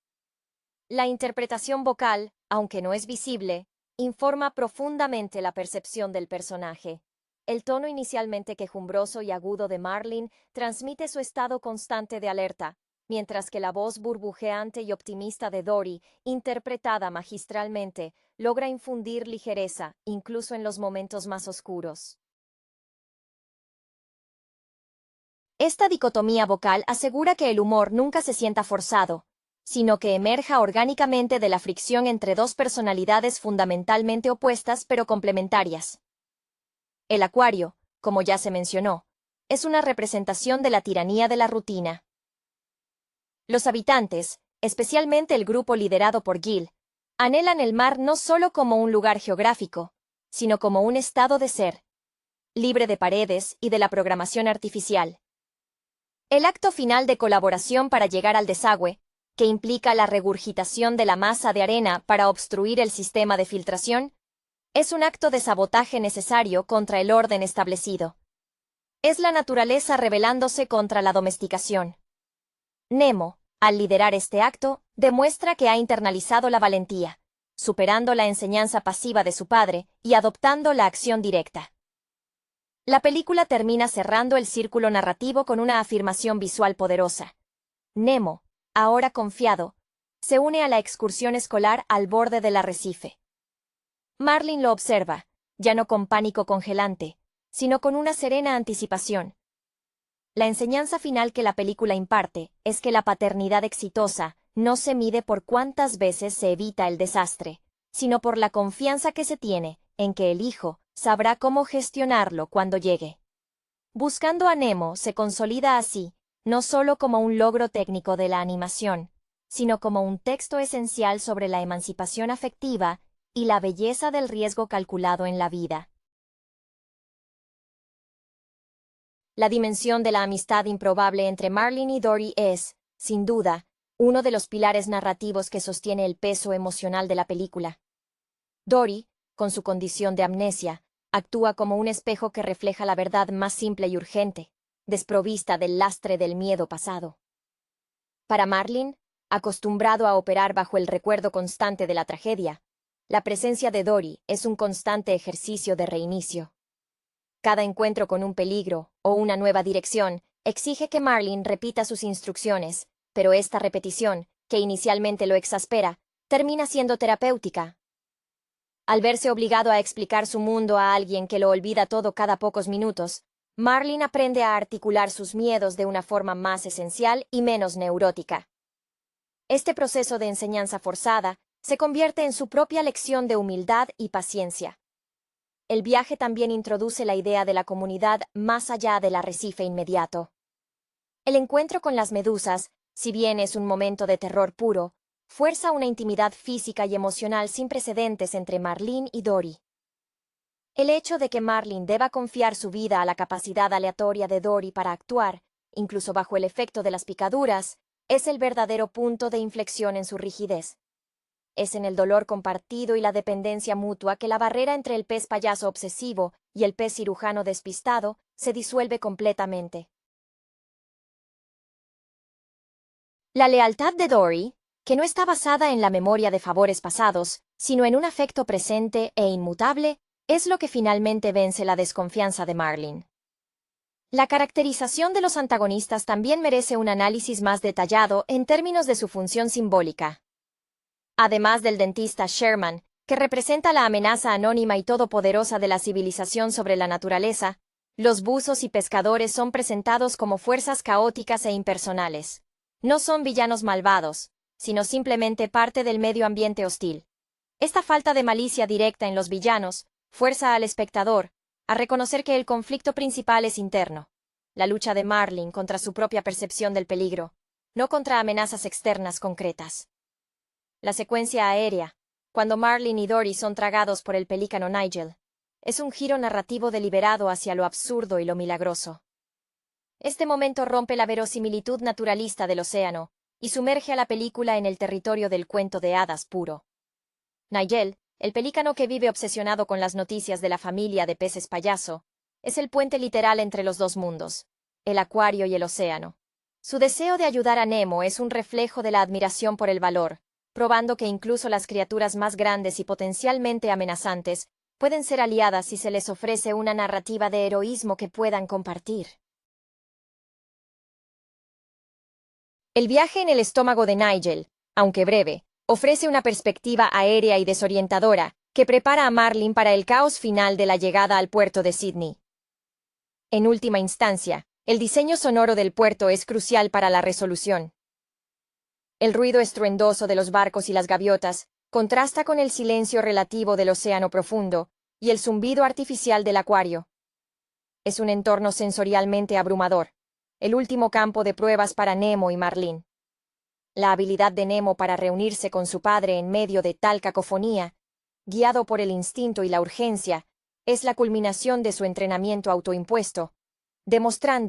La interpretación vocal, aunque no es visible, informa profundamente la percepción del personaje. El tono inicialmente quejumbroso y agudo de Marlene transmite su estado constante de alerta, mientras que la voz burbujeante y optimista de Dory, interpretada magistralmente, logra infundir ligereza, incluso en los momentos más oscuros. Esta dicotomía vocal asegura que el humor nunca se sienta forzado, sino que emerja orgánicamente de la fricción entre dos personalidades fundamentalmente opuestas pero complementarias. El acuario, como ya se mencionó, es una representación de la tiranía de la rutina. Los habitantes, especialmente el grupo liderado por Gil, anhelan el mar no solo como un lugar geográfico, sino como un estado de ser, libre de paredes y de la programación artificial. El acto final de colaboración para llegar al desagüe, que implica la regurgitación de la masa de arena para obstruir el sistema de filtración, es un acto de sabotaje necesario contra el orden establecido. Es la naturaleza rebelándose contra la domesticación. Nemo, al liderar este acto, demuestra que ha internalizado la valentía, superando la enseñanza pasiva de su padre y adoptando la acción directa. La película termina cerrando el círculo narrativo con una afirmación visual poderosa. Nemo, ahora confiado, se une a la excursión escolar al borde del arrecife. Marlin lo observa, ya no con pánico congelante, sino con una serena anticipación. La enseñanza final que la película imparte es que la paternidad exitosa no se mide por cuántas veces se evita el desastre, sino por la confianza que se tiene en que el hijo sabrá cómo gestionarlo cuando llegue. Buscando a Nemo se consolida así, no solo como un logro técnico de la animación, sino como un texto esencial sobre la emancipación afectiva y la belleza del riesgo calculado en la vida. La dimensión de la amistad improbable entre Marlene y Dory es, sin duda, uno de los pilares narrativos que sostiene el peso emocional de la película. Dory, con su condición de amnesia, actúa como un espejo que refleja la verdad más simple y urgente, desprovista del lastre del miedo pasado. Para Marlene, acostumbrado a operar bajo el recuerdo constante de la tragedia, la presencia de Dory es un constante ejercicio de reinicio. Cada encuentro con un peligro o una nueva dirección exige que Marlene repita sus instrucciones, pero esta repetición, que inicialmente lo exaspera, termina siendo terapéutica. Al verse obligado a explicar su mundo a alguien que lo olvida todo cada pocos minutos, Marlene aprende a articular sus miedos de una forma más esencial y menos neurótica. Este proceso de enseñanza forzada se convierte en su propia lección de humildad y paciencia. El viaje también introduce la idea de la comunidad más allá del arrecife inmediato. El encuentro con las medusas, si bien es un momento de terror puro, fuerza una intimidad física y emocional sin precedentes entre Marlene y Dory. El hecho de que Marlene deba confiar su vida a la capacidad aleatoria de Dory para actuar, incluso bajo el efecto de las picaduras, es el verdadero punto de inflexión en su rigidez. Es en el dolor compartido y la dependencia mutua que la barrera entre el pez payaso obsesivo y el pez cirujano despistado se disuelve completamente. La lealtad de Dory, que no está basada en la memoria de favores pasados, sino en un afecto presente e inmutable, es lo que finalmente vence la desconfianza de Marlene. La caracterización de los antagonistas también merece un análisis más detallado en términos de su función simbólica. Además del dentista Sherman, que representa la amenaza anónima y todopoderosa de la civilización sobre la naturaleza, los buzos y pescadores son presentados como fuerzas caóticas e impersonales. No son villanos malvados, sino simplemente parte del medio ambiente hostil. Esta falta de malicia directa en los villanos fuerza al espectador a reconocer que el conflicto principal es interno, la lucha de Marlene contra su propia percepción del peligro, no contra amenazas externas concretas. La secuencia aérea, cuando Marlene y Dory son tragados por el pelícano Nigel, es un giro narrativo deliberado hacia lo absurdo y lo milagroso. Este momento rompe la verosimilitud naturalista del océano y sumerge a la película en el territorio del cuento de hadas puro. Nigel, el pelícano que vive obsesionado con las noticias de la familia de peces payaso, es el puente literal entre los dos mundos, el acuario y el océano. Su deseo de ayudar a Nemo es un reflejo de la admiración por el valor, probando que incluso las criaturas más grandes y potencialmente amenazantes pueden ser aliadas si se les ofrece una narrativa de heroísmo que puedan compartir. El viaje en el estómago de Nigel, aunque breve, ofrece una perspectiva aérea y desorientadora que prepara a Marlin para el caos final de la llegada al puerto de Sydney. En última instancia, el diseño sonoro del puerto es crucial para la resolución. El ruido estruendoso de los barcos y las gaviotas contrasta con el silencio relativo del océano profundo y el zumbido artificial del acuario. Es un entorno sensorialmente abrumador, el último campo de pruebas para Nemo y Marlin. La habilidad de Nemo para reunirse con su padre en medio de tal cacofonía, guiado por el instinto y la urgencia, es la culminación de su entrenamiento autoimpuesto, demostrando